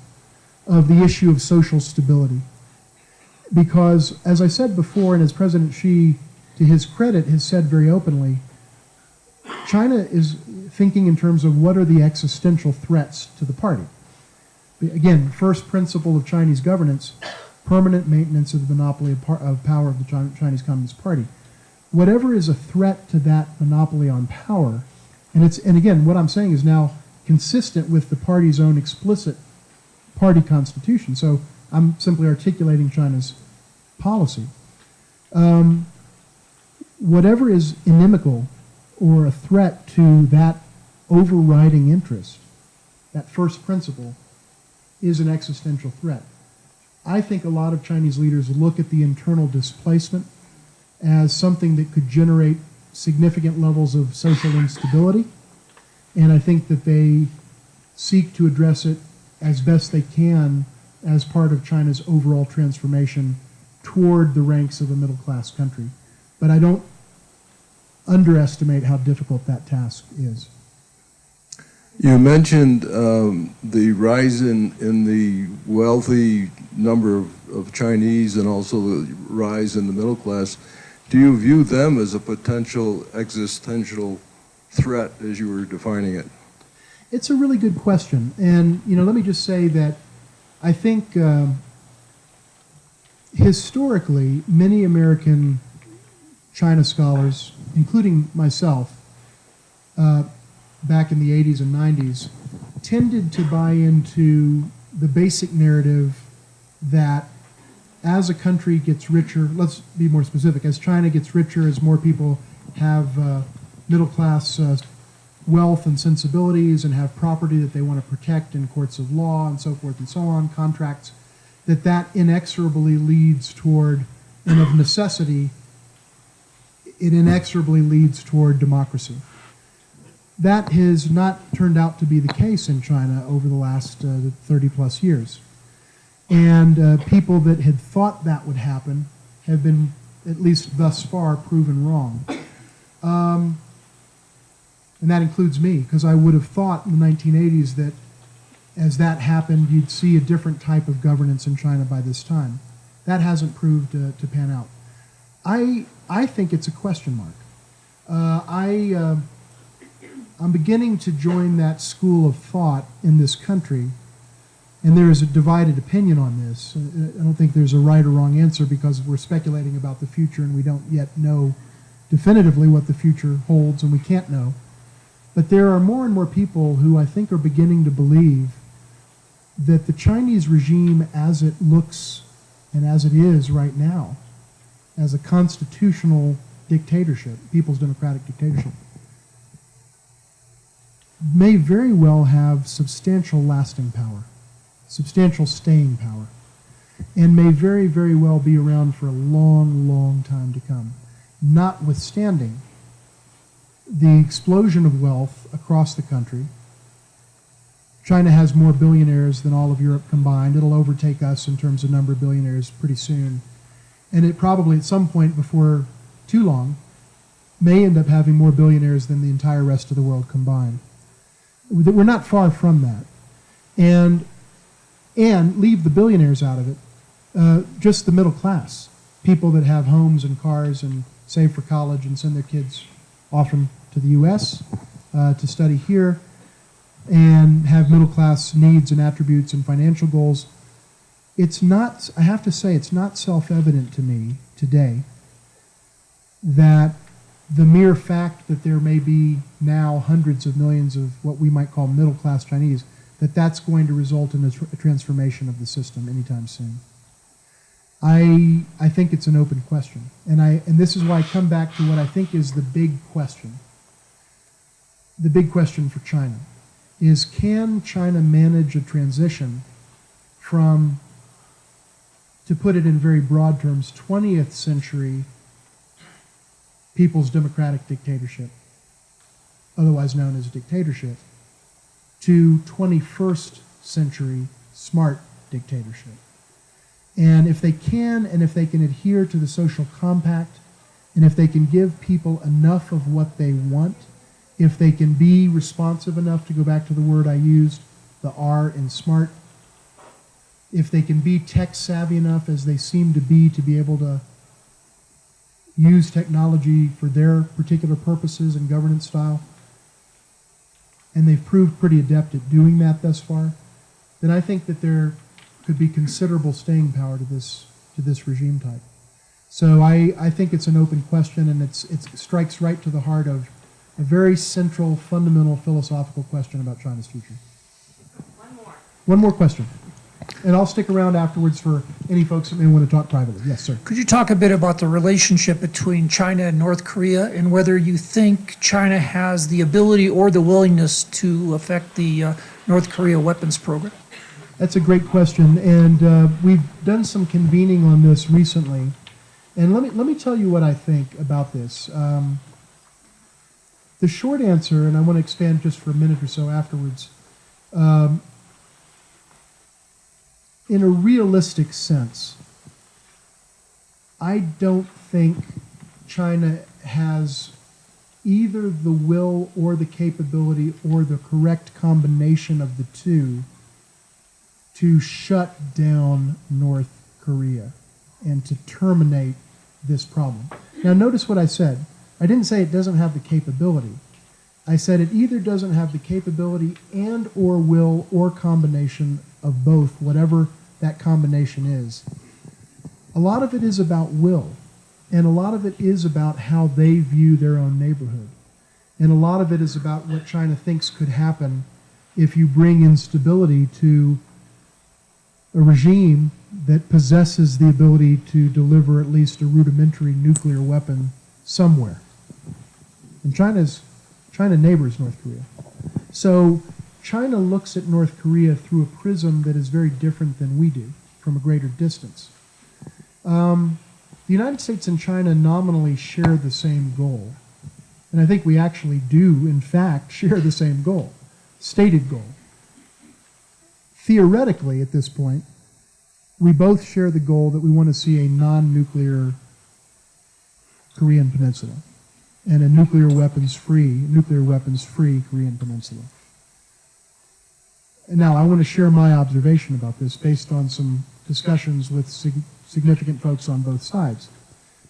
of the issue of social stability. Because, as I said before, and as President Xi, to his credit, has said very openly, China is thinking in terms of what are the existential threats to the party. Again, first principle of Chinese governance, permanent maintenance of the monopoly of power of the Chinese Communist Party. Whatever is a threat to that monopoly on power, and again, what I'm saying is now consistent with the party's own explicit party constitution, so I'm simply articulating China's policy. Whatever is inimical or a threat to that overriding interest, that first principle, is an existential threat. I think a lot of Chinese leaders look at the internal displacement as something that could generate significant levels of social instability, and I think that they seek to address it as best they can as part of China's overall transformation toward the ranks of a middle-class country. But I don't underestimate how difficult that task is. You mentioned the rise in the wealthy number of Chinese and also the rise in the middle class. Do you view them as a potential existential threat as you were defining it? It's a really good question. And, let me just say that I think historically, many American China scholars, including myself, back in the 80s and 90s, tended to buy into the basic narrative that as a country gets richer, let's be more specific, as China gets richer, as more people have middle-class wealth and sensibilities and have property that they want to protect in courts of law and so forth and so on, contracts, that inexorably leads toward, and of necessity, it inexorably leads toward democracy. That has not turned out to be the case in China over the last 30-plus years. And people that had thought that would happen have been, at least thus far, proven wrong. And that includes me, because I would have thought in the 1980s that as that happened, you'd see a different type of governance in China by this time. That hasn't proved to pan out. I think it's a question mark. I'm beginning to join that school of thought in this country, and there is a divided opinion on this. I don't think there's a right or wrong answer because we're speculating about the future and we don't yet know definitively what the future holds, and we can't know. But there are more and more people who I think are beginning to believe that the Chinese regime as it looks and as it is right now, as a constitutional dictatorship, people's democratic dictatorship, may very well have substantial lasting power, substantial staying power, and may very, very well be around for a long, long time to come, notwithstanding the explosion of wealth across the country. China has more billionaires than all of Europe combined. It'll overtake us in terms of number of billionaires pretty soon. And it probably, at some point before too long, may end up having more billionaires than the entire rest of the world combined. We're not far from that. And leave the billionaires out of it, just the middle class, people that have homes and cars and save for college and send their kids often to the U.S. To study here and have middle class needs and attributes and financial goals. It's not, I have to say, it's not self-evident to me today that the mere fact that there may be now hundreds of millions of what we might call middle-class Chinese, that that's going to result in a transformation of the system anytime soon. I think it's an open question. And this is why I come back to what I think is the big question. The big question for China is, can China manage a transition from, to put it in very broad terms, 20th century people's democratic dictatorship, otherwise known as dictatorship, to 21st century smart dictatorship. And if they can, and if they can adhere to the social compact, and if they can give people enough of what they want, if they can be responsive enough, to go back to the word I used, the R in smart, if they can be tech savvy enough, as they seem to be able to use technology for their particular purposes and governance style, and they've proved pretty adept at doing that thus far, then I think that there could be considerable staying power to this regime type. So I think it's an open question, and it strikes right to the heart of a very central, fundamental philosophical question about China's future. One more question. And I'll stick around afterwards for any folks that may want to talk privately. Yes, sir. Could you talk a bit about the relationship between China and North Korea, and whether you think China has the ability or the willingness to affect the North Korea weapons program? That's a great question, and we've done some convening on this recently. And let me tell you what I think about this. The short answer, and I want to expand just for a minute or so afterwards, in a realistic sense, I don't think China has either the will or the capability or the correct combination of the two to shut down North Korea and to terminate this problem. Now notice what I said. I didn't say it doesn't have the capability. I said it either doesn't have the capability and or will or combination of both, whatever that combination is. A lot of it is about will, and a lot of it is about how they view their own neighborhood. And a lot of it is about what China thinks could happen if you bring instability to a regime that possesses the ability to deliver at least a rudimentary nuclear weapon somewhere. And China neighbors North Korea. So China looks at North Korea through a prism that is very different than we do, from a greater distance. The United States and China nominally share the same goal. And I think we actually do, in fact, share the same goal, stated goal. Theoretically, at this point, we both share the goal that we want to see a non-nuclear Korean peninsula. and a nuclear weapons-free Korean Peninsula. And now, I want to share my observation about this based on some discussions with significant folks on both sides,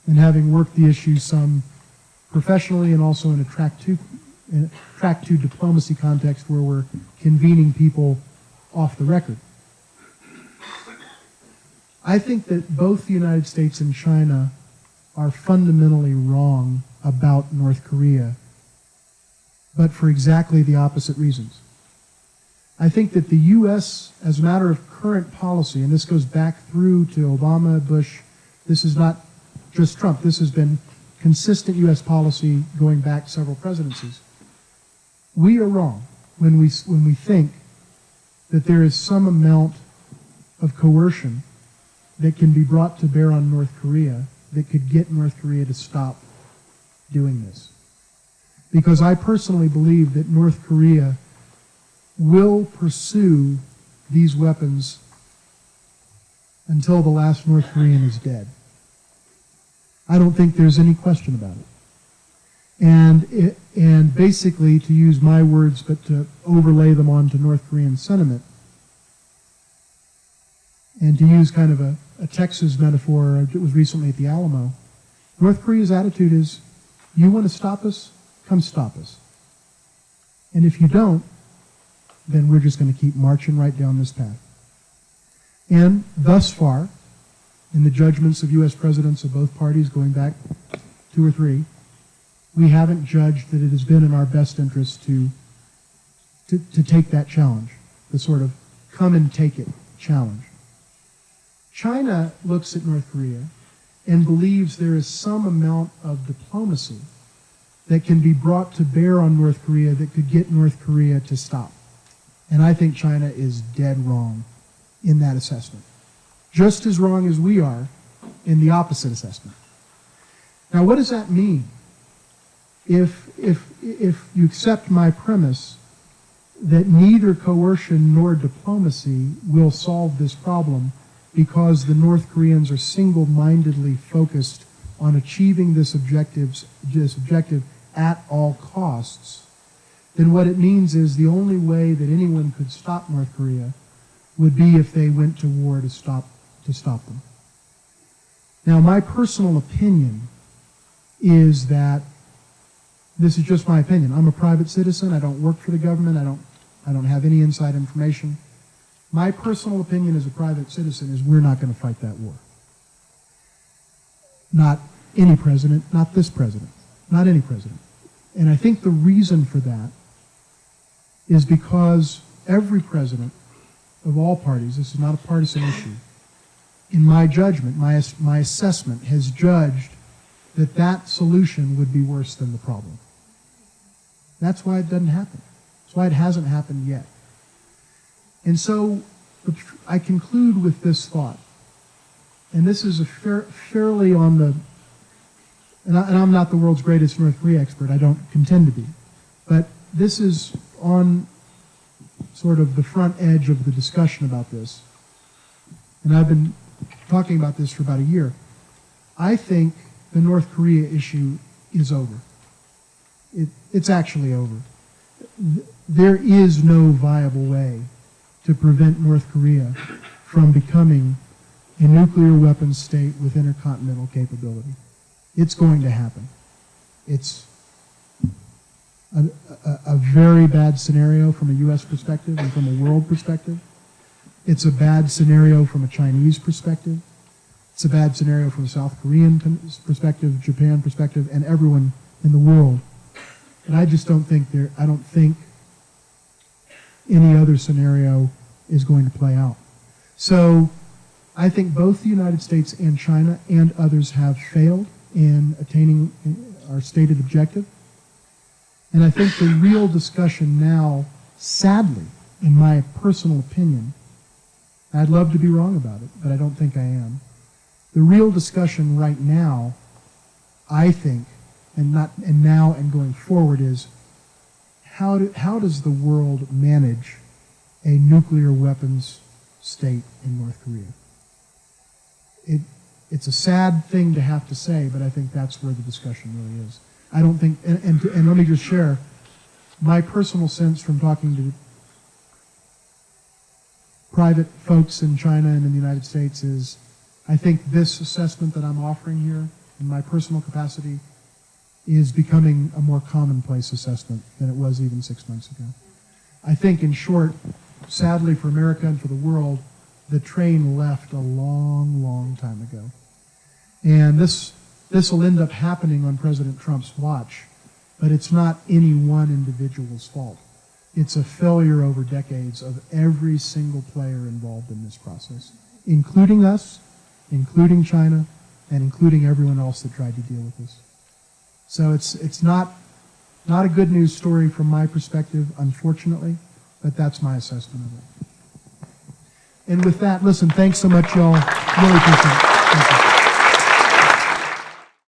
and having worked the issue some professionally and also in a track two diplomacy context where we're convening people off the record. I think that both the United States and China are fundamentally wrong about North Korea, but for exactly the opposite reasons. I think that the U.S., as a matter of current policy, and this goes back through to Obama, Bush, this is not just Trump, this has been consistent U.S. policy going back several presidencies. We are wrong when we think that there is some amount of coercion that can be brought to bear on North Korea that could get North Korea to stop doing this. Because I personally believe that North Korea will pursue these weapons until the last North Korean is dead. I don't think there's any question about it. And basically, to use my words, but to overlay them onto North Korean sentiment, and to use kind of a Texas metaphor, it was recently at the Alamo, North Korea's attitude is, you want to stop us? Come stop us. And if you don't, then we're just going to keep marching right down this path. And thus far, in the judgments of U.S. presidents of both parties going back 2 or 3, we haven't judged that it has been in our best interest to take that challenge, the sort of come and take it challenge. China looks at North Korea and believes there is some amount of diplomacy that can be brought to bear on North Korea that could get North Korea to stop. And I think China is dead wrong in that assessment. Just as wrong as we are in the opposite assessment. Now, what does that mean? If you accept my premise that neither coercion nor diplomacy will solve this problem because the North Koreans are single-mindedly focused on achieving this objective at all costs, then what it means is the only way that anyone could stop North Korea would be if they went to war to stop them. Now, my personal opinion is that, this is just my opinion, I'm a private citizen, I don't work for the government, I don't have any inside information. My personal opinion as a private citizen is we're not going to fight that war. Not any president, not this president, not any president. And I think the reason for that is because every president of all parties, this is not a partisan issue, in my judgment, my assessment has judged that that solution would be worse than the problem. That's why it doesn't happen. That's why it hasn't happened yet. And so I conclude with this thought, and this is a fairly on the, and I'm not the world's greatest North Korea expert, I don't contend to be, but this is on sort of the front edge of the discussion about this, and I've been talking about this for about a year. I think the North Korea issue is over. It's actually over. There is no viable way to prevent North Korea from becoming a nuclear weapons state with intercontinental capability. It's going to happen. It's a very bad scenario from a U.S. perspective and from a world perspective. It's a bad scenario from a Chinese perspective. It's a bad scenario from a South Korean perspective, Japan perspective, and everyone in the world. And I just don't think any other scenario is going to play out. So I think both the United States and China and others have failed in attaining our stated objective. And I think the real discussion now, sadly, in my personal opinion, I'd love to be wrong about it, but I don't think I am. The real discussion right now, I think, and now and going forward, is how does the world manage a nuclear weapons state in North Korea? It's a sad thing to have to say, but I think that's where the discussion really is. I don't think, and let me just share, my personal sense from talking to private folks in China and in the United States is, I think this assessment that I'm offering here, in my personal capacity, is becoming a more commonplace assessment than it was even 6 months ago. I think, in short, sadly for America and for the world, the train left a long, long time ago. And this will end up happening on President Trump's watch, but it's not any one individual's fault. It's a failure over decades of every single player involved in this process, including us, including China, and including everyone else that tried to deal with this. So it's not a good news story from my perspective, unfortunately, but that's my assessment of it. And with that, listen, thanks so much, y'all. Really appreciate it. Thank you.